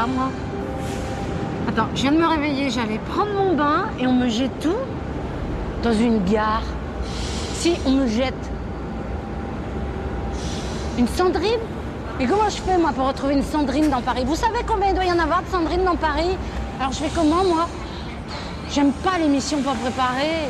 là, moi? Attends, je viens de me réveiller, j'allais prendre mon bain et on me jette tout dans une gare. Si, on me jette. Une Sandrine? Mais comment je fais, moi, pour retrouver une Sandrine dans Paris? Vous savez combien il doit y en avoir de Sandrine dans Paris? Alors je fais comment, moi? J'aime pas l'émission pas préparée.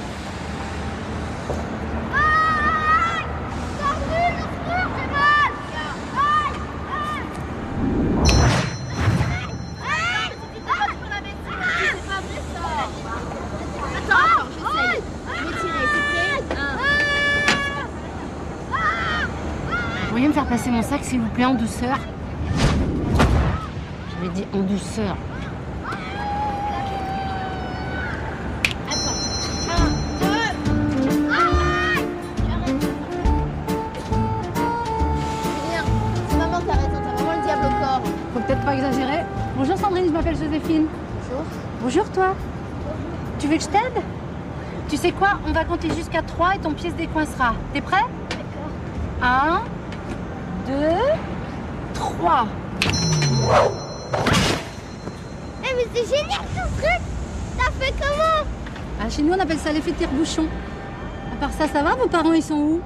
Vous pourriez me faire passer mon sac, s'il vous plaît, en douceur? J'avais dit en douceur. Peut-être pas exagérer. Bonjour Sandrine, je m'appelle Joséphine. Bonjour. Bonjour toi. Tu veux que je t'aide? Tu sais quoi? On va compter jusqu'à 3 et ton pied se décoincera. T'es prêt? D'accord. 1, 2, 3. Eh mais c'est génial ce truc! T'as fait comment? Ah, chez nous on appelle ça l'effet tire-bouchon. À part ça, ça va? Vos parents ils sont où?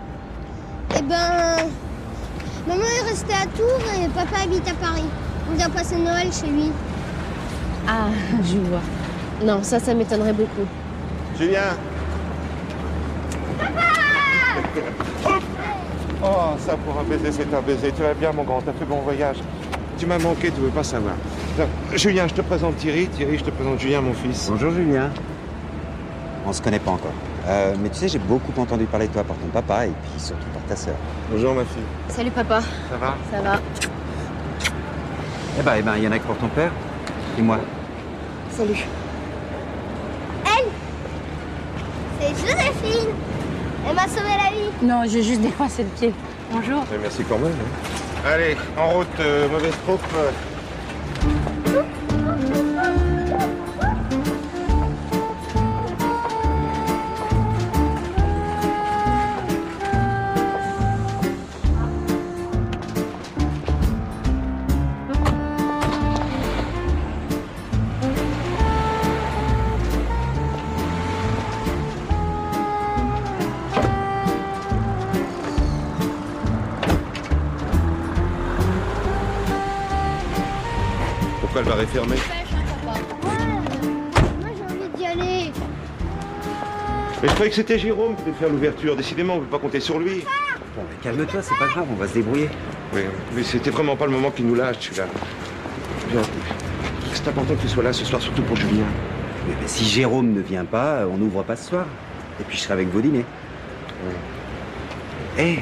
Eh ben... Maman est restée à Tours et papa habite à Paris. On vient passer Noël chez lui. Ah, je vois. Non, ça m'étonnerait beaucoup. Julien. Oh, ça pour un baiser, c'est un baiser. Tu vas bien, mon grand, t'as fait bon voyage. Tu m'as manqué, tu veux pas savoir. Non, Julien, je te présente Thierry. Thierry, je te présente Julien, mon fils. Bonjour Julien. On se connaît pas encore. Mais tu sais, j'ai beaucoup entendu parler de toi par ton papa et puis surtout par ta sœur. Bonjour, ma fille. Salut papa. Ça va? Ça va. Eh ben, il y en a que pour ton père. Et moi. Salut. Elle, c'est Joséphine. Elle m'a sauvé la vie. Non, j'ai juste décoincé le pied. Bonjour. Mais merci quand même. Hein. Allez, en route, mauvaise troupe. Pourquoi elle va réfermer? Moi j'ai envie d'y aller. Mais je croyais que c'était Jérôme qui devait faire l'ouverture. Décidément, on ne peut pas compter sur lui. Bon, mais calme-toi, c'est pas grave, on va se débrouiller. Oui, mais c'était vraiment pas le moment qu'il nous lâche, celui-là. Bien. C'est important que tu sois là ce soir, surtout pour Julien. Mais si Jérôme ne vient pas, on n'ouvre pas ce soir. Et puis je serai avec vos dîners. Oui.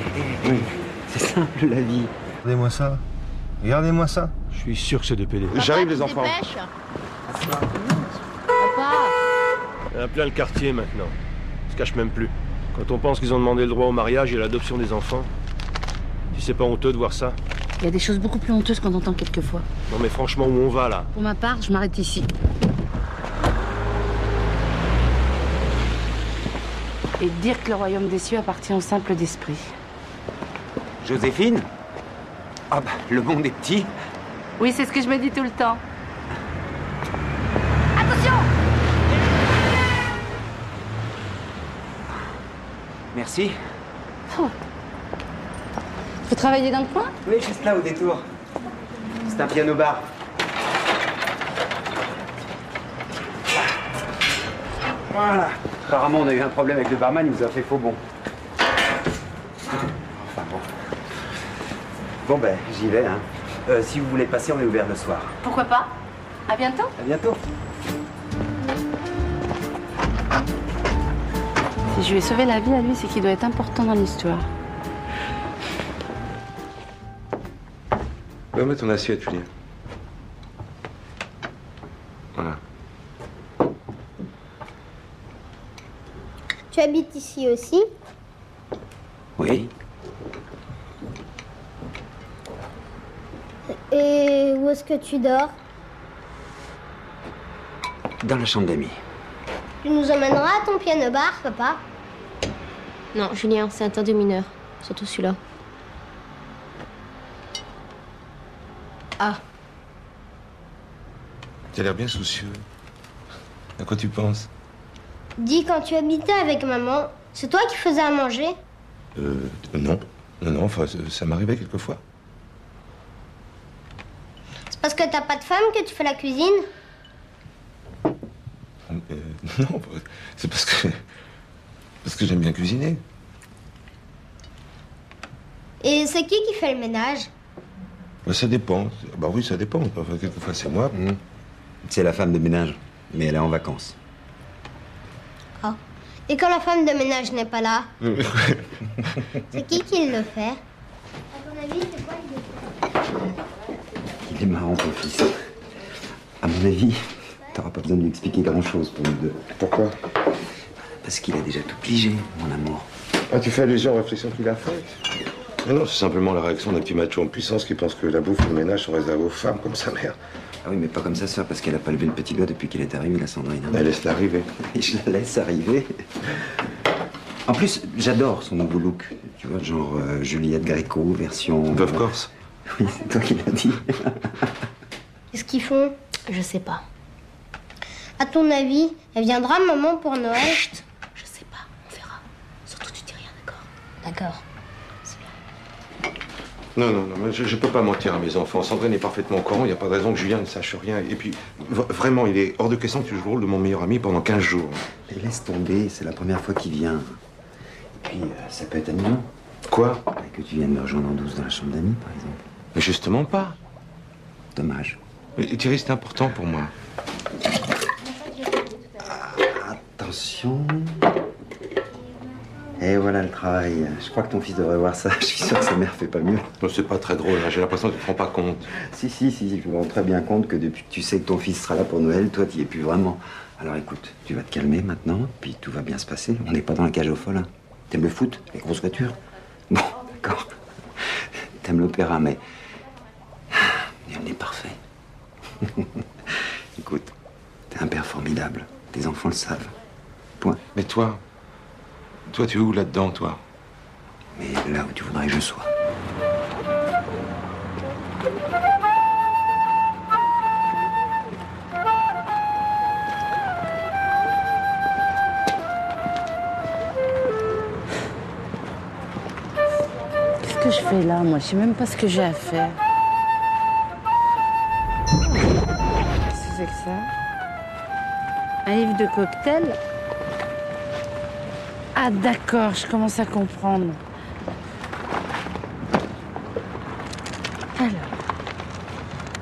C'est simple la vie. Regardez-moi ça. Regardez-moi ça. Je suis sûr que c'est des PD. J'arrive, les enfants. Papa. Il y en a plein le quartier maintenant. Ils se cachent même plus. Quand on pense qu'ils ont demandé le droit au mariage et à l'adoption des enfants, si c'est pas honteux de voir ça. Il y a des choses beaucoup plus honteuses qu'on entend quelquefois. Non mais franchement, où on va là? Pour ma part, je m'arrête ici. Et dire que le royaume des cieux appartient au simple d'esprit. Joséphine? Ah bah, le monde est petit. Oui, c'est ce que je me dis tout le temps. Merci. Vous travaillez dans le coin? Oui, juste là au détour. C'est un piano-bar. Voilà. Apparemment, on a eu un problème avec le barman, il nous a fait faux bon. Enfin bon. Bon ben, j'y vais, hein. Si vous voulez passer, on est ouvert le soir. Pourquoi pas? À bientôt. À bientôt. Si je lui ai sauvé la vie à lui, c'est qu'il doit être important dans l'histoire. Remets ton assiette, Julien. Voilà. Tu habites ici aussi? Oui. Et où est-ce que tu dors? Dans la chambre d'amis. Tu nous emmèneras à ton piano-bar, papa? Non, Julien, c'est interdit aux mineurs. Surtout celui-là. Ah. Tu as l'air bien soucieux. À quoi tu penses? Dis, quand tu habitais avec maman, c'est toi qui faisais à manger? Non. Non, enfin, ça m'arrivait quelquefois. C'est parce que t'as pas de femme que tu fais la cuisine? Non, c'est parce que j'aime bien cuisiner. Et c'est qui fait le ménage? Bah, ça dépend. Bah oui, ça dépend. Enfin, quelquefois, c'est moi. C'est la femme de ménage, mais elle est en vacances. Ah. Et quand la femme de ménage n'est pas là? C'est qui le fait? À ton avis, c'est quoi le fait? Il est marrant, ton fils. À mon avis, t'auras pas besoin de lui expliquer grand-chose pour nous deux. Pourquoi? Parce qu'il a déjà tout pigé, mon amour. Ah, tu fais allusion aux réflexions qu'il a faites? Mais non, c'est simplement la réaction d'un petit macho en puissance qui pense que la bouffe et le ménage sont réservés aux femmes, comme sa mère. Ah oui, mais pas comme sa sœur, parce qu'elle a pas levé le petit doigt depuis qu'elle est arrivée, la Sandrine. Elle laisse l'arriver. Et je la laisse arriver. En plus, j'adore son nouveau look. Tu vois, genre Juliette Gréco, version... Veuve Corse. Oui, c'est toi qui l'as dit. Qu'est-ce qu'ils font? Je sais pas. À ton avis, elle viendra, maman, pour Noël? Chut, je sais pas, on verra. Surtout, tu dis rien, d'accord? D'accord. C'est bien. Non, mais je peux pas mentir à mes enfants. Sandrine est parfaitement au courant, il n'y a pas de raison que Julien ne sache rien. Et puis, vraiment, il est hors de question que tu joues le rôle de mon meilleur ami pendant 15 jours. Mais laisse tomber, c'est la première fois qu'il vient. Et puis, ça peut être amusant. Quoi? Que tu viennes me rejoindre en douce dans la chambre d'amis, par exemple. Mais justement pas. Dommage. Mais Thierry, c'est important pour moi. Attention. Et voilà le travail. Je crois que ton fils devrait voir ça. Je suis sûr que sa mère fait pas mieux. Non, c'est pas très drôle, hein. J'ai l'impression que tu te rends pas compte. Si, je me rends très bien compte que depuis que tu sais que ton fils sera là pour Noël, toi, t'y es plus vraiment. Alors écoute, tu vas te calmer maintenant, puis tout va bien se passer. On n'est pas dans la cage aux folles, hein. T'aimes le foot, les grosses voitures? Bon, d'accord. T'aimes l'opéra, mais... il est parfait. Écoute, t'es un père formidable. Tes enfants le savent. Point. Mais toi, tu es où là-dedans, toi? Mais là où tu voudrais que je sois. Qu'est-ce que je fais là, moi? Je sais même pas ce que j'ai à faire. Qu'est-ce que c'est que ça? Un livre de cocktail? Ah d'accord, je commence à comprendre. Alors,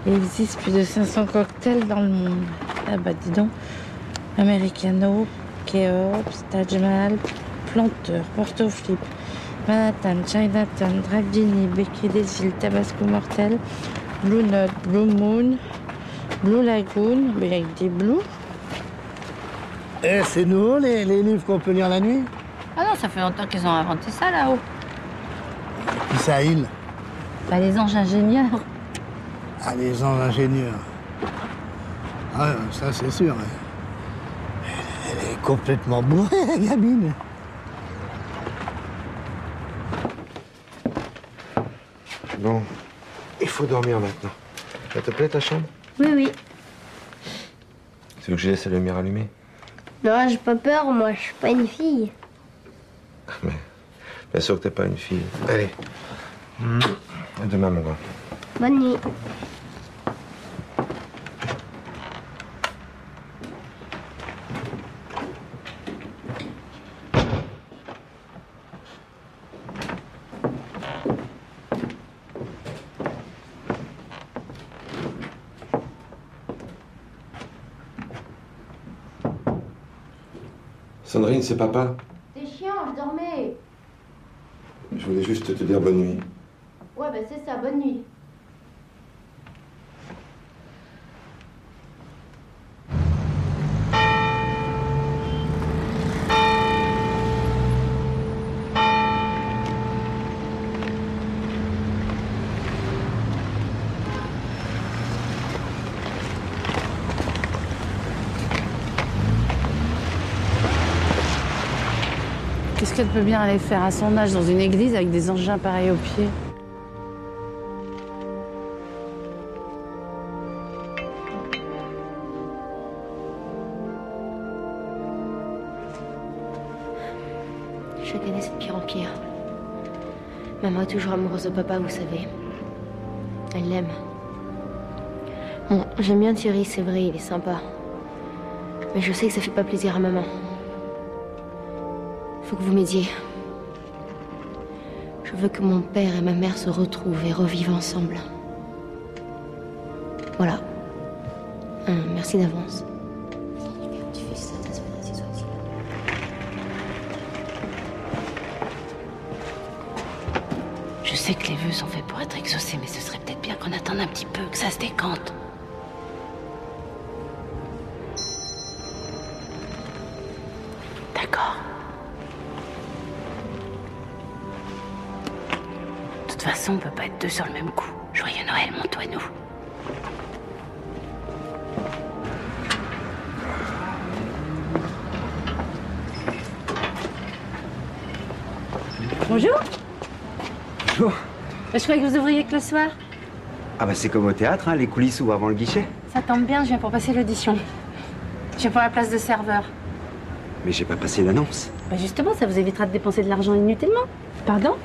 il existe plus de 500 cocktails dans le monde. Ah bah dis donc. Americano, Keops, Taj Mahal, Planteur, Porto Flip, Manhattan, Chinatown, Dragini, Becquet des Îles, Tabasco Mortel, Blue Note, Blue Moon, Blue Lagoon, mais avec des blues. Eh, c'est nouveau les livres qu'on peut lire la nuit? Ah non, ça fait longtemps qu'ils ont inventé ça là-haut. Qui ça, il? Bah les anges ingénieurs. Ah, les anges ingénieurs. Ah, ça c'est sûr. Elle est complètement bourrée, la gamine. Bon, il faut dormir maintenant. Ça te plaît ta chambre? Oui. Tu veux que je laisse la lumière allumée? Non, j'ai pas peur, moi, je suis pas une fille. Mais bien sûr que t'es pas une fille. Allez. À demain, mon grand. Bonne nuit. Sandrine, c'est papa. T'es chiant, je dormais. Je voulais juste te dire bonne nuit. Ouais, bah c'est ça, bonne nuit. Qu'est-ce qu'elle peut bien aller faire à son âge dans une église avec des engins pareils aux pieds? Chaque année, c'est de pire en pire. Maman est toujours amoureuse de papa, vous savez. Elle l'aime. Bon, j'aime bien Thierry, c'est vrai, il est sympa. Mais je sais que ça fait pas plaisir à maman. Faut que vous m'aidiez. Je veux que mon père et ma mère se retrouvent et revivent ensemble. Voilà. Merci d'avance. Tu fais ça, ta semaine assez soit. Je sais que les vœux sont faits pour être exaucés, mais ce serait peut-être bien qu'on attende un petit peu, que ça se décante. D'accord. De toute façon, on peut pas être deux sur le même coup. Joyeux Noël, mon toi et nous. Bonjour. Bonjour. Je croyais que vous ouvriez que le soir. Ah bah c'est comme au théâtre, hein, les coulisses ouvrent avant le guichet. Ça tombe bien, je viens pour passer l'audition. Je viens pour la place de serveur. Mais j'ai pas passé l'annonce. Bah justement, ça vous évitera de dépenser de l'argent inutilement. Pardon?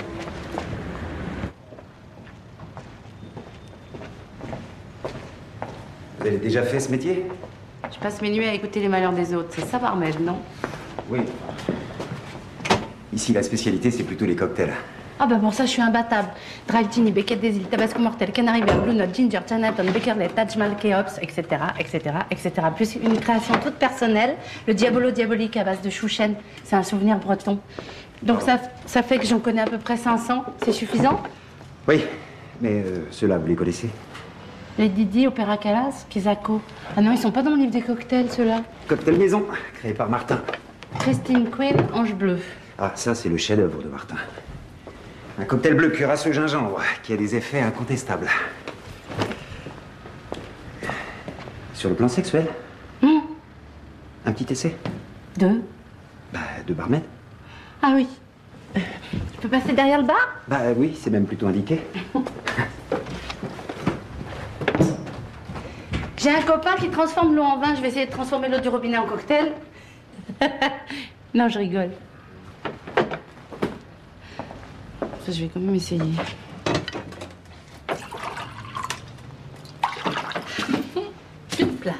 Vous avez déjà fait ce métier? Je passe mes nuits à écouter les malheurs des autres. C'est ça, Barmed, non? Oui. Ici, la spécialité, c'est plutôt les cocktails. Ah bah pour ça, je suis imbattable. Dry Gin, Beckett des îles, Tabasco Mortel, Canary Bear, Blue Note, Ginger, Chinatown, Beckerley, Taj Mahal, Keops, etc., etc., etc. Plus une création toute personnelle, le Diabolo Diabolique à base de chouchen. C'est un souvenir breton. Donc ça fait que j'en connais à peu près 500. C'est suffisant? Oui, mais ceux-là, vous les connaissez? Les Didi, Opéra Calas, Kizako. Ah non, ils sont pas dans le livre des cocktails, ceux-là. Cocktail maison, créé par Martin. Christine Quinn, Ange Bleu. Ah, ça, c'est le chef-d'œuvre de Martin. Un cocktail bleu cuirasse au gingembre, qui a des effets incontestables. Sur le plan sexuel, un petit essai? Deux? Bah, de Barmed. Ah oui. Je peux passer derrière le bar? Bah oui, c'est même plutôt indiqué. J'ai un copain qui transforme l'eau en vin. Je vais essayer de transformer l'eau du robinet en cocktail. Non, je rigole. Ça, je vais quand même essayer. Hop là.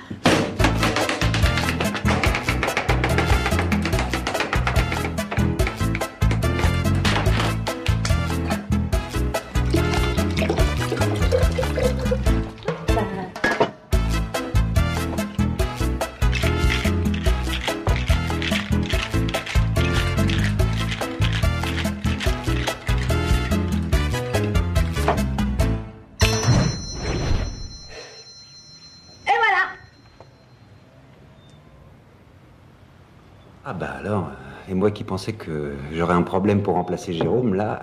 Ah bah alors, et moi qui pensais que j'aurais un problème pour remplacer Jérôme, là,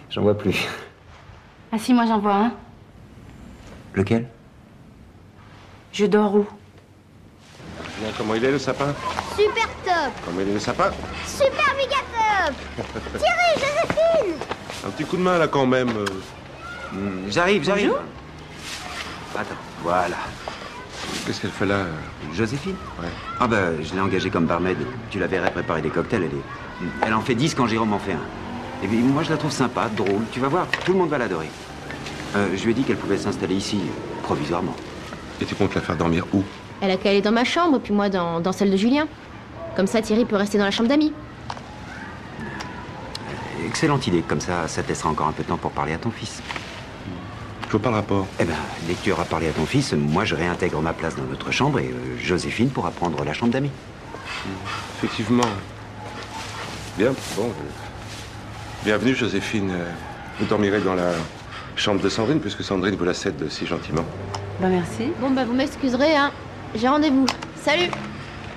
j'en vois plus. Ah si, moi j'en vois un. Lequel? Je dors où? Bien, comment il est le sapin? Super top. Comment il est le sapin? Super méga top. Thierry, Joséphine. Un petit coup de main là quand même. J'arrive. Bonjour. Attends, voilà. Qu'est-ce qu'elle fait là? Joséphine? Ouais. Ah bah, je l'ai engagée comme barmaid. Tu la verrais préparer des cocktails, elle en fait 10 quand Jérôme en fait un. Et puis moi, je la trouve sympa, drôle. Tu vas voir, tout le monde va l'adorer. Je lui ai dit qu'elle pouvait s'installer ici, provisoirement. Et tu comptes la faire dormir où? Elle a qu'à aller dans ma chambre, puis moi dans celle de Julien. Comme ça, Thierry peut rester dans la chambre d'amis. Excellente idée, comme ça te laissera encore un peu de temps pour parler à ton fils. Je vois pas le rapport. Eh ben, dès que tu auras parlé à ton fils, moi je réintègre ma place dans notre chambre et Joséphine pourra prendre la chambre d'amis. Effectivement. Bien, bon. Bienvenue, Joséphine. Vous dormirez dans la chambre de Sandrine, puisque Sandrine vous la cède si gentiment. Bah merci. Bon, bah vous m'excuserez, hein. J'ai rendez-vous. Salut.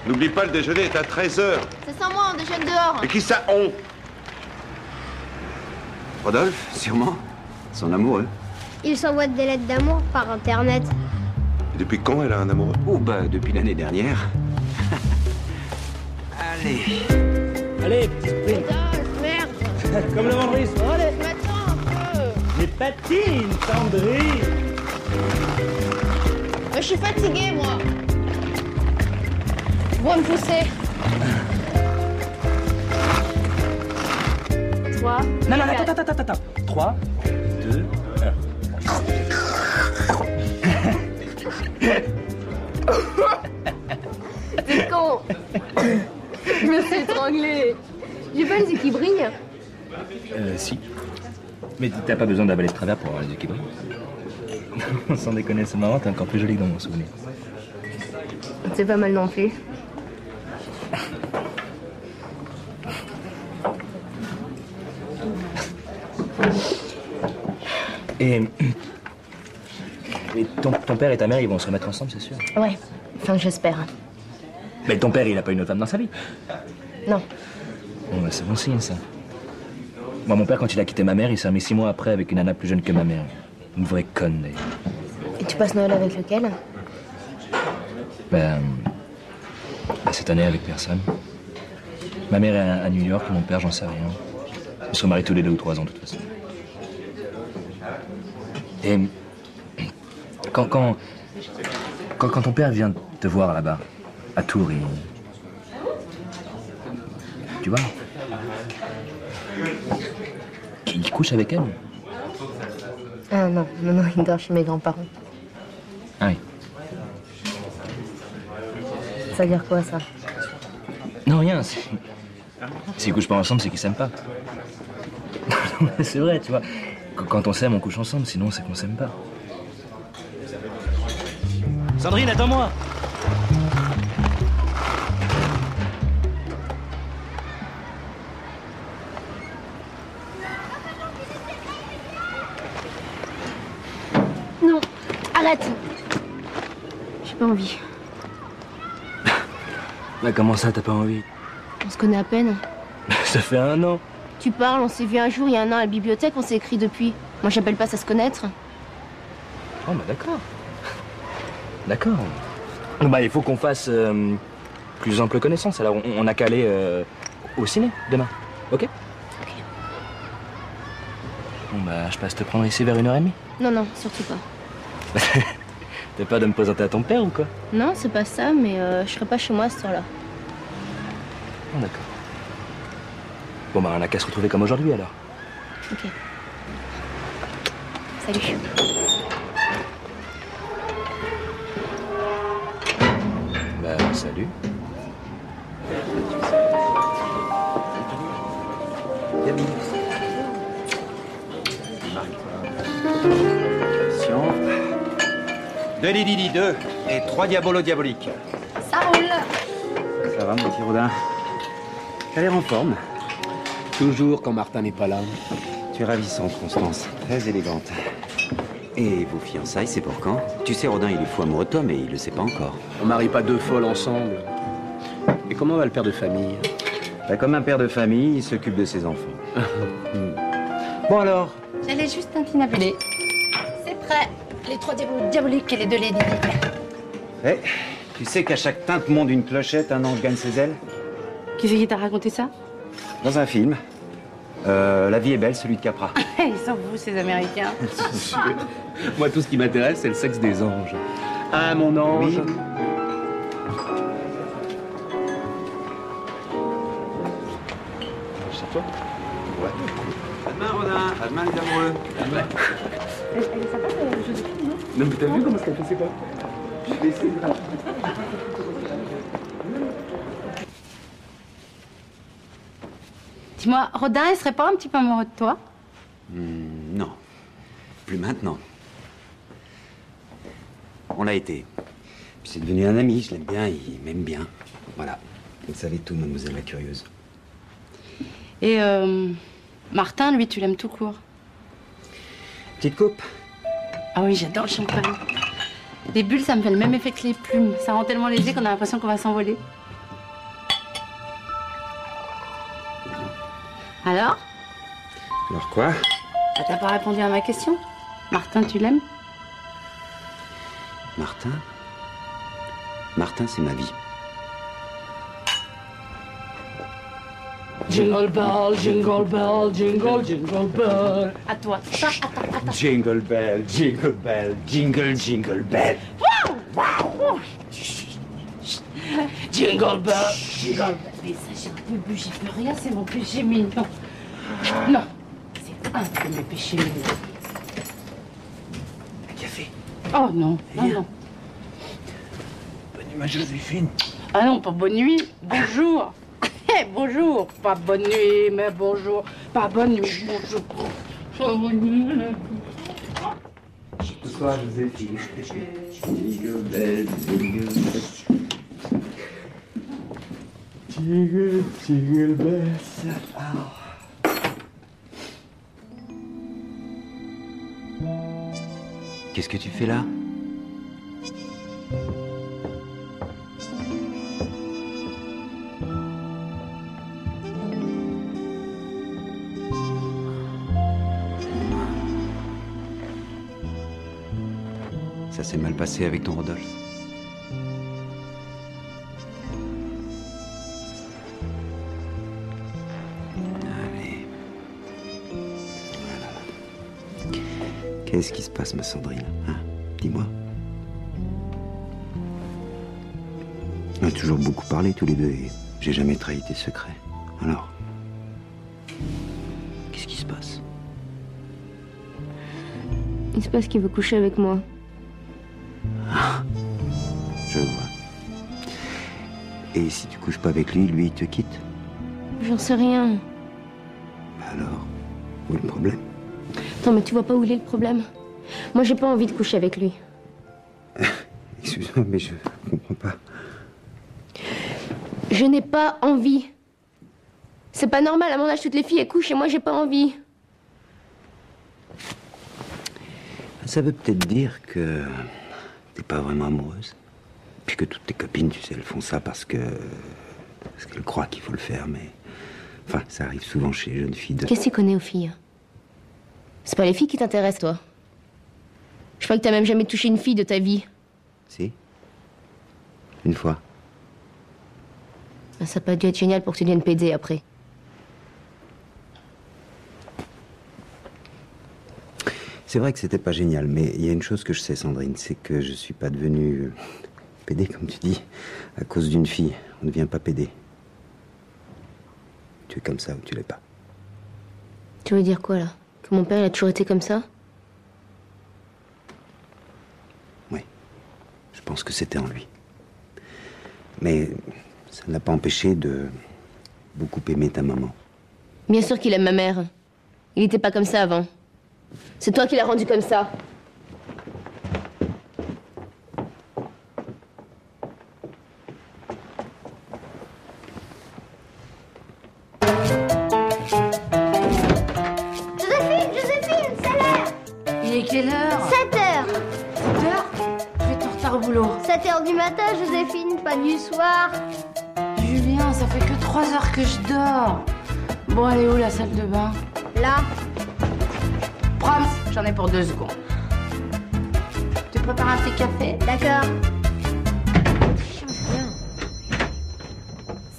N'oublie pas, le déjeuner est à 13h. C'est sans moi, on déjeune dehors. Et qui ça, on? Rodolphe, sûrement. Son amoureux. Il s'envoie des lettres d'amour par Internet. Et depuis quand elle a un amoureux? Oh, bah, depuis l'année dernière. Allez. Allez, petite sprint. Merde. Comme le vendredi soir. Allez. Attends un peu. Les patines, Sandrine. Je suis fatiguée, moi. Vous me poussez. Non, attends. 3, 2, 1. T'es con. Je me suis étranglée. J'ai pas les yeux qui brillent. Si. Mais t'as pas besoin d'avaler de travers pour avoir les yeux qui brillent. Sans déconner, c'est marrant, t'es encore plus jolie que dans mon souvenir. C'est pas mal non plus. Et ton père et ta mère, ils vont se remettre ensemble, c'est sûr? Ouais, enfin j'espère. Mais ton père, il a pas une autre femme dans sa vie? Non. Bon, bah, c'est bon signe, ça. Moi, mon père, quand il a quitté ma mère, il s'est remis 6 mois après avec une nana plus jeune que ma mère. Une vraie conne, d'ailleurs. Et tu passes Noël avec lequel? Cette année, avec personne. Ma mère est à New York, mon père, j'en sais rien. Ils sont mariés tous les 2 ou 3 ans, de toute façon. Et quand ton père vient te voir là-bas, à Tours, tu vois, il couche avec elle? Ah non, il dort chez mes grands-parents. Ah oui. Ça veut dire quoi, ça? Non, rien. S'ils couchent pas ensemble, c'est qu'ils s'aiment pas. C'est vrai, tu vois. Quand on s'aime, on couche ensemble, sinon c'est qu'on s'aime pas. Sandrine, attends-moi. Non, arrête. J'ai pas envie. Bah, comment ça, t'as pas envie? On se connaît à peine. Ça fait 1 an. Tu parles, on s'est vu un jour, il y a 1 an à la bibliothèque, on s'est écrit depuis. Moi, j'appelle pas ça se connaître. Oh, bah d'accord. D'accord. Bah, il faut qu'on fasse plus ample connaissance. Alors, on a qu'à aller au ciné demain. Ok? Ok. Bon, bah, je passe te prendre ici vers 1h30. Non, surtout pas. T'as peur de me présenter à ton père ou quoi? Non, c'est pas ça, mais je serai pas chez moi à cette heure-là. Oh, d'accord. Bon, bah, on n'a qu'à se retrouver comme aujourd'hui, alors. Ok. Salut. Bah, salut. Attention. 2 Didi 2 et 3 Diabolo diaboliques. Ça roule. Ça va, mon petit Rodin? T'as l'air en forme. Toujours quand Martin n'est pas là. Tu es ravissante, Constance. Très élégante. Et vos fiançailles, c'est pour quand? Tu sais, Rodin, il est fou amoureux de toi, mais il le sait pas encore. On marie pas 2 folles ensemble. Et comment va le père de famille? Bah, comme un père de famille, il s'occupe de ses enfants. Bon alors? J'allais juste t'appeler. C'est prêt. Les 3 diaboliques et les 2 Lady Di. Eh, tu sais qu'à chaque tintement d'une clochette, un ange gagne ses ailes? Qui c'est qui t'a raconté ça? Dans un film. La vie est belle, celui de Capra. Ils s'en foutent, ces Américains. Moi, tout ce qui m'intéresse, c'est le sexe des anges. Ah, mon ange. Oui. C'est toi? Ouais. À demain, Rodin. À demain, les amoureux. À demain. Elle est sympa, Joséphine, non? Non, mais t'as vu comment ça fait quoi? Je vais essayer de... Dis-moi, Rodin, il serait pas un petit peu amoureux de toi? Non. Plus maintenant. On l'a été. Puis c'est devenu un ami, je l'aime bien, il m'aime bien. Voilà. Vous savez tout, mademoiselle la curieuse. Et Martin, lui, tu l'aimes tout court? Petite coupe? Ah oui, j'adore le champagne. Les bulles, ça me fait le même effet que les plumes. Ça rend tellement léger qu'on a l'impression qu'on va s'envoler. Alors? Alors quoi? Ah, t'as pas répondu à ma question? Martin, tu l'aimes? Martin? Martin, c'est ma vie. Jingle bell, jingle bell, jingle, jingle bell. À toi. Attends. Jingle bell, jingle bell, jingle, jingle bell. Jingle bell, jingle bell. Mais ça, j'ai plus bu, j'ai plus rien, c'est mon péché mignon. Non, Ah, je vais m'épêcher. Un café. Oh non, non, non. Bonne nuit, ma Joséphine. Ah non, pas bonne nuit. Bonjour. Bonjour. Pas bonne nuit, mais bonjour. Pas bonne nuit, bonjour. Pas bonne nuit. Bonsoir, Joséphine. Jingle bells, jingle bells. Jingle, jingle bells. Qu'est-ce que tu fais là? Ça s'est mal passé avec ton Rodolphe? Allez. Voilà. Qu'est-ce qui se passe, ma Sandrine, hein? Dis-moi. On a toujours beaucoup parlé tous les deux et j'ai jamais trahi tes secrets. Alors, qu'est-ce qui se passe? Il se passe qu'il veut coucher avec moi. Je vois. Et si tu couches pas avec lui, lui, il te quitte? J'en sais rien. Alors, où est le problème? Attends, mais tu vois pas où il est le problème? Moi, j'ai pas envie de coucher avec lui. Excuse-moi, mais je comprends pas. Je n'ai pas envie. C'est pas normal, à mon âge, toutes les filles elles couchent et moi, j'ai pas envie. Ça veut peut-être dire que t'es pas vraiment amoureuse. Puis que toutes tes copines, tu sais, elles font ça parce qu'elles croient qu'il faut le faire, mais... Enfin, ça arrive souvent chez les jeunes filles de... Qu'est-ce que tu connais aux filles? C'est pas les filles qui t'intéressent, toi. Je crois que t'as même jamais touché une fille de ta vie. Si. Une fois. Ça n'a pas dû être génial pour que tu deviennes PD après. C'est vrai que c'était pas génial, mais il y a une chose que je sais, Sandrine, c'est que je suis pas devenu PD, comme tu dis, à cause d'une fille. On ne devient pas PD. Tu es comme ça ou tu l'es pas. Tu veux dire quoi, là? Que mon père, il a toujours été comme ça? Oui. Je pense que c'était en lui. Mais ça ne l'a pas empêché de beaucoup aimer ta maman. Bien sûr qu'il aime ma mère. Il n'était pas comme ça avant. C'est toi qui l'as rendu comme ça. Joséphine, c'est l'heure. Il est quelle heure? 7 heures. 7 heures? Je vais être en retard au boulot. 7 heures du matin, Joséphine, pas du soir. Julien, ça fait que 3 heures que je dors. Bon, elle est où la salle de bain? Là. Proms, j'en ai pour 2 secondes. Tu prépares un petit café? D'accord.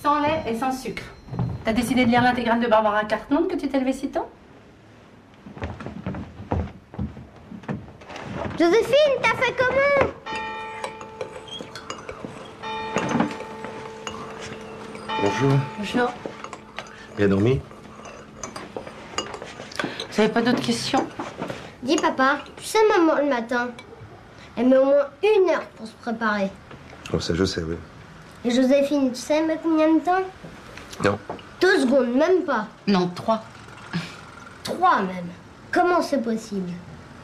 Sans lait et sans sucre. T'as décidé de lire l'intégrale de Barbara Cartman que tu t'es levée si tôt? Joséphine, t'as fait comment? Bonjour. Bonjour. Bien dormi? Vous avez pas d'autres questions? Dis papa, tu sais maman le matin, elle met au moins 1 heure pour se préparer. Oh, ça je sais, oui. Et Joséphine, tu sais elle met combien de temps? Non. 2 secondes, même pas. Non, 3. 3 même. Comment c'est possible?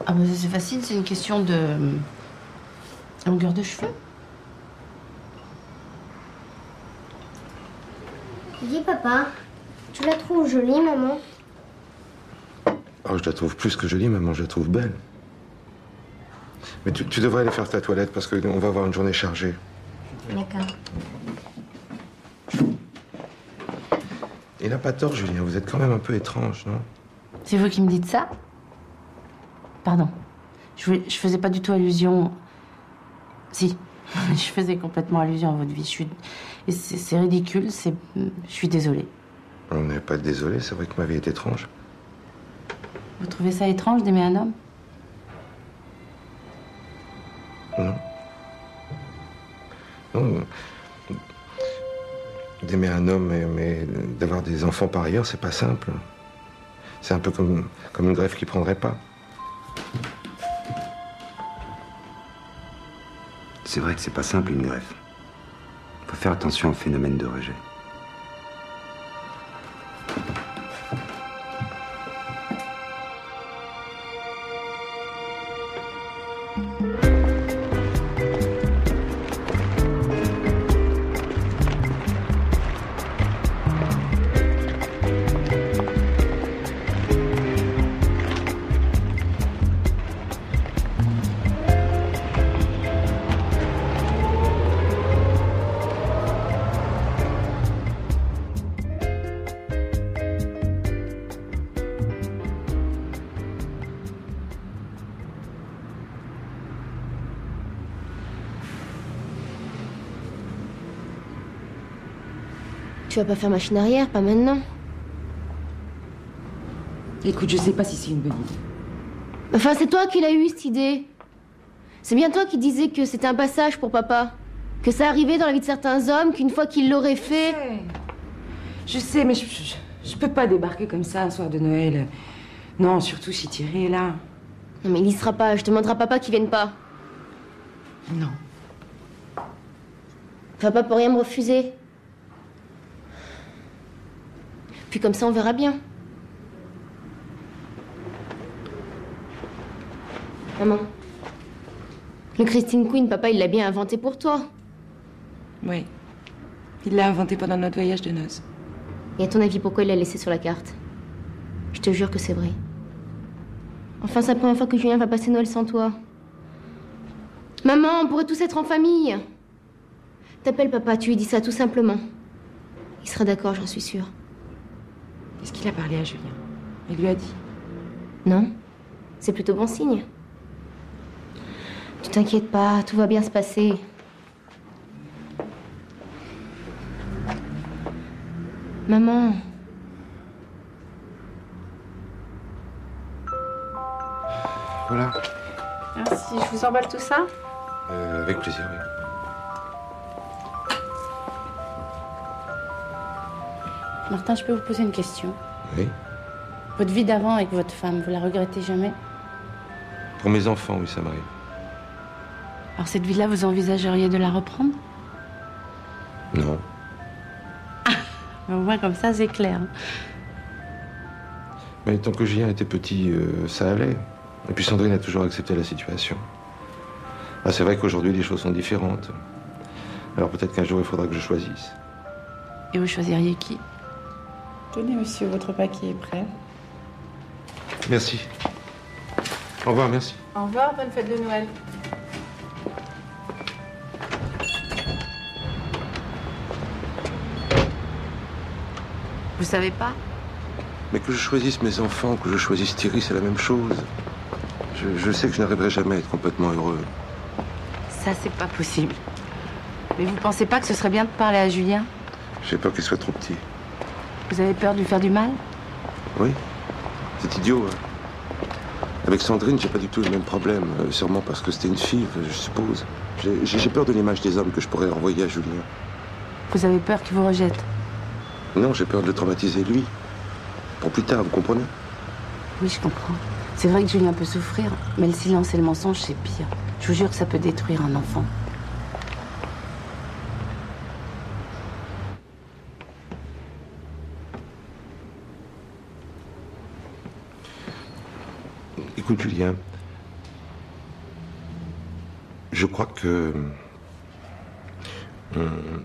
Ah bah c'est facile, c'est une question de longueur de cheveux. Dis papa, tu la trouves jolie maman? Oh, je la trouve plus que jolie, maman, je la trouve belle. Mais tu devrais aller faire ta toilette parce qu'on va avoir une journée chargée. D'accord. Il n'a pas tort, Julien, vous êtes quand même un peu étrange, non? C'est vous qui me dites ça? Pardon. Je faisais pas du tout allusion... Si. Je faisais complètement allusion à votre vie. C'est ridicule, je suis désolée. On n'est pas désolé, c'est vrai que ma vie est étrange. Vous trouvez ça étrange d'aimer un homme? Non. Non. D'aimer un homme, mais d'avoir des enfants par ailleurs, c'est pas simple. C'est un peu comme une greffe qui prendrait pas. C'est vrai que c'est pas simple une greffe. Faut faire attention au phénomène de rejet. Tu vas pas faire machine arrière, pas maintenant. Écoute, je sais pas si c'est une bonne idée. Enfin, c'est toi qui l'as eu, cette idée. C'est bien toi qui disais que c'était un passage pour papa. Que ça arrivait dans la vie de certains hommes, qu'une fois qu'ils l'auraient fait... Je sais, mais je peux pas débarquer comme ça un soir de Noël. Non, surtout si Thierry est là. Non, mais il y sera pas. Je demanderai à papa qu'il vienne pas. Non. Papa peut rien me refuser. Puis comme ça, on verra bien. Maman, le Christine Queen, papa, il l'a bien inventé pour toi. Oui. Il l'a inventé pendant notre voyage de noces. Et à ton avis, pourquoi il l'a laissé sur la carte? Je te jure que c'est vrai. Enfin, c'est la première fois que Julien va passer Noël sans toi. Maman, on pourrait tous être en famille. T'appelles papa, tu lui dis ça tout simplement. Il sera d'accord, j'en suis sûre. Est-ce qu'il a parlé à Julien? Il lui a dit? Non, c'est plutôt bon signe. Tu t'inquiètes pas, tout va bien se passer. Maman. Voilà. Merci, je vous emballe tout ça? Avec plaisir, oui. Martin, je peux vous poser une question? Oui. Votre vie d'avant avec votre femme, vous la regrettez jamais? Pour mes enfants, oui, ça m'arrive. Alors cette vie-là, vous envisageriez de la reprendre? Non. Au moins comme ça, c'est clair. Mais tant que Julien était petit, ça allait. Et puis Sandrine a toujours accepté la situation. Ah, c'est vrai qu'aujourd'hui, les choses sont différentes. Alors peut-être qu'un jour, il faudra que je choisisse. Et vous choisiriez qui? Tenez, monsieur, votre paquet est prêt. Merci. Au revoir, merci. Au revoir, bonne fête de Noël. Vous savez pas? Mais que je choisisse mes enfants, que je choisisse Thierry, c'est la même chose. Je sais que je n'arriverai jamais à être complètement heureux. Ça, c'est pas possible. Mais vous pensez pas que ce serait bien de parler à Julien? J'ai peur qu'il soit trop petit. Vous avez peur de lui faire du mal? Oui. C'est idiot, hein. Avec Sandrine, j'ai pas du tout le même problème. Sûrement parce que c'était une fille, je suppose. J'ai peur de l'image des hommes que je pourrais renvoyer à Julien. Vous avez peur qu'il vous rejette? Non, j'ai peur de le traumatiser, lui. Pour plus tard, vous comprenez? Oui, je comprends. C'est vrai que Julien peut souffrir, mais le silence et le mensonge, c'est pire. Je vous jure que ça peut détruire un enfant. Écoute, Julien, je crois que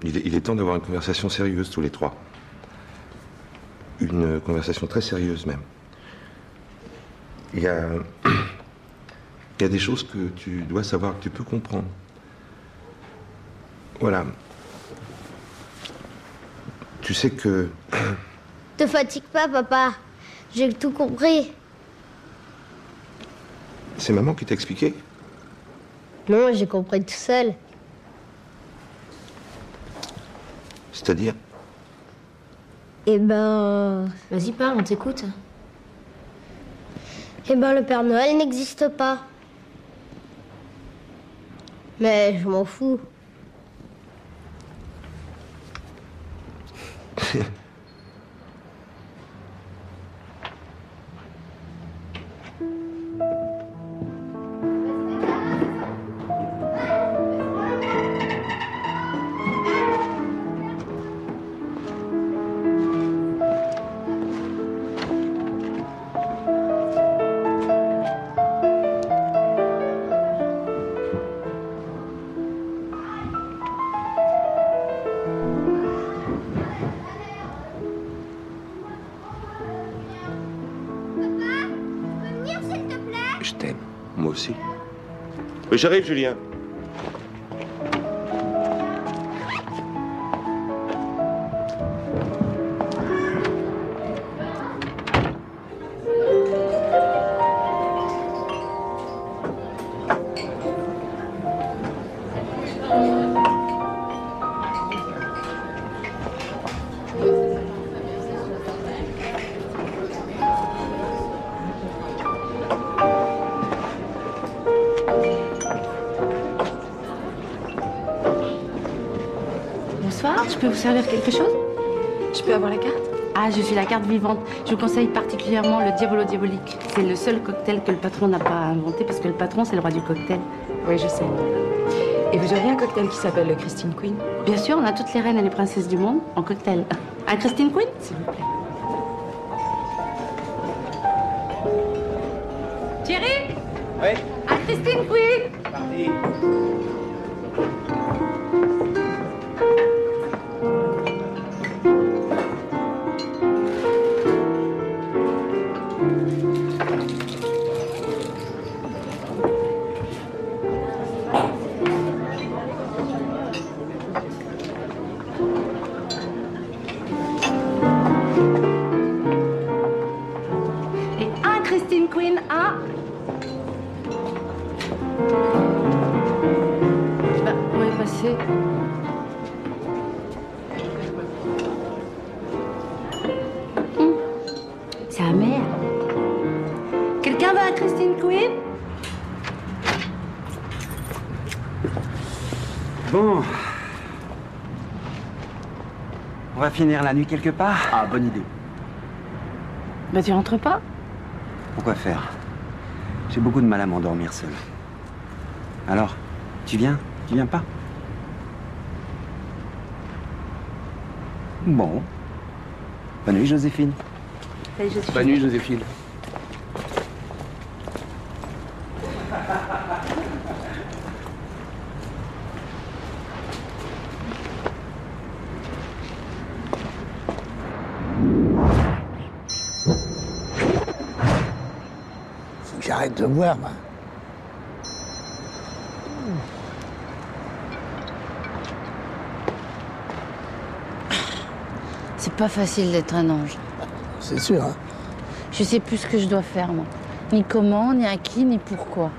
il est temps d'avoir une conversation sérieuse tous les trois. Une conversation très sérieuse même. Il y a des choses que tu dois savoir, que tu peux comprendre. Voilà. Tu sais que... Te fatigue pas, papa. J'ai tout compris. C'est maman qui t'a expliqué? Non, j'ai compris tout seul. C'est-à-dire? Eh ben... Vas-y, parle, on t'écoute. Eh ben, le Père Noël n'existe pas. Mais je m'en fous. je t'aime. Moi aussi. J'arrive, Julien. Bonsoir, je peux vous servir quelque chose? Je peux avoir la carte? Ah, je suis la carte vivante. Je vous conseille particulièrement le Diabolo Diabolique. C'est le seul cocktail que le patron n'a pas inventé parce que le patron, c'est le roi du cocktail. Oui, je sais. Et vous auriez un cocktail qui s'appelle le Christine Queen? Bien sûr, on a toutes les reines et les princesses du monde en cocktail. Un Christine Queen, s'il vous plaît. Thierry? Oui? Un Christine Queen? Parti. Christine Queen, un. Bah, où est passé? Sa mère. Quelqu'un veut un Christine Queen? Bon. On va finir la nuit quelque part? Ah, bonne idée. Bah, tu rentres pas? Pourquoi faire? J'ai beaucoup de mal à m'endormir seul. Alors, tu viens? Tu viens pas? Bon. Bonne nuit, Joséphine. Salut, Joséphine. Bonne nuit, Joséphine. Faut que j'arrête de boire, moi. C'est pas facile d'être un ange. C'est sûr, hein. Je sais plus ce que je dois faire, moi. Ni comment, ni à qui, ni pourquoi.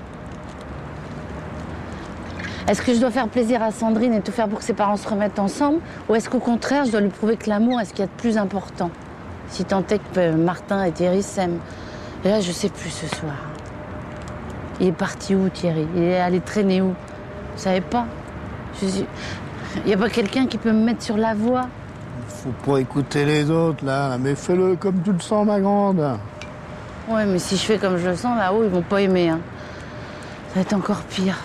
Est-ce que je dois faire plaisir à Sandrine et tout faire pour que ses parents se remettent ensemble? Ou est-ce qu'au contraire, je dois lui prouver que l'amour est ce qu'il y a de plus important? Si tant est que Martin et Thierry s'aiment. Et là, je sais plus ce soir. Il est parti où, Thierry? Il est allé traîner où? Vous savez pas? Il n'y a pas quelqu'un qui peut me mettre sur la voie? Faut pas écouter les autres, là. Mais fais-le comme tu le sens, ma grande. Ouais, mais si je fais comme je le sens, là-haut, ils vont pas aimer, hein. Ça va être encore pire.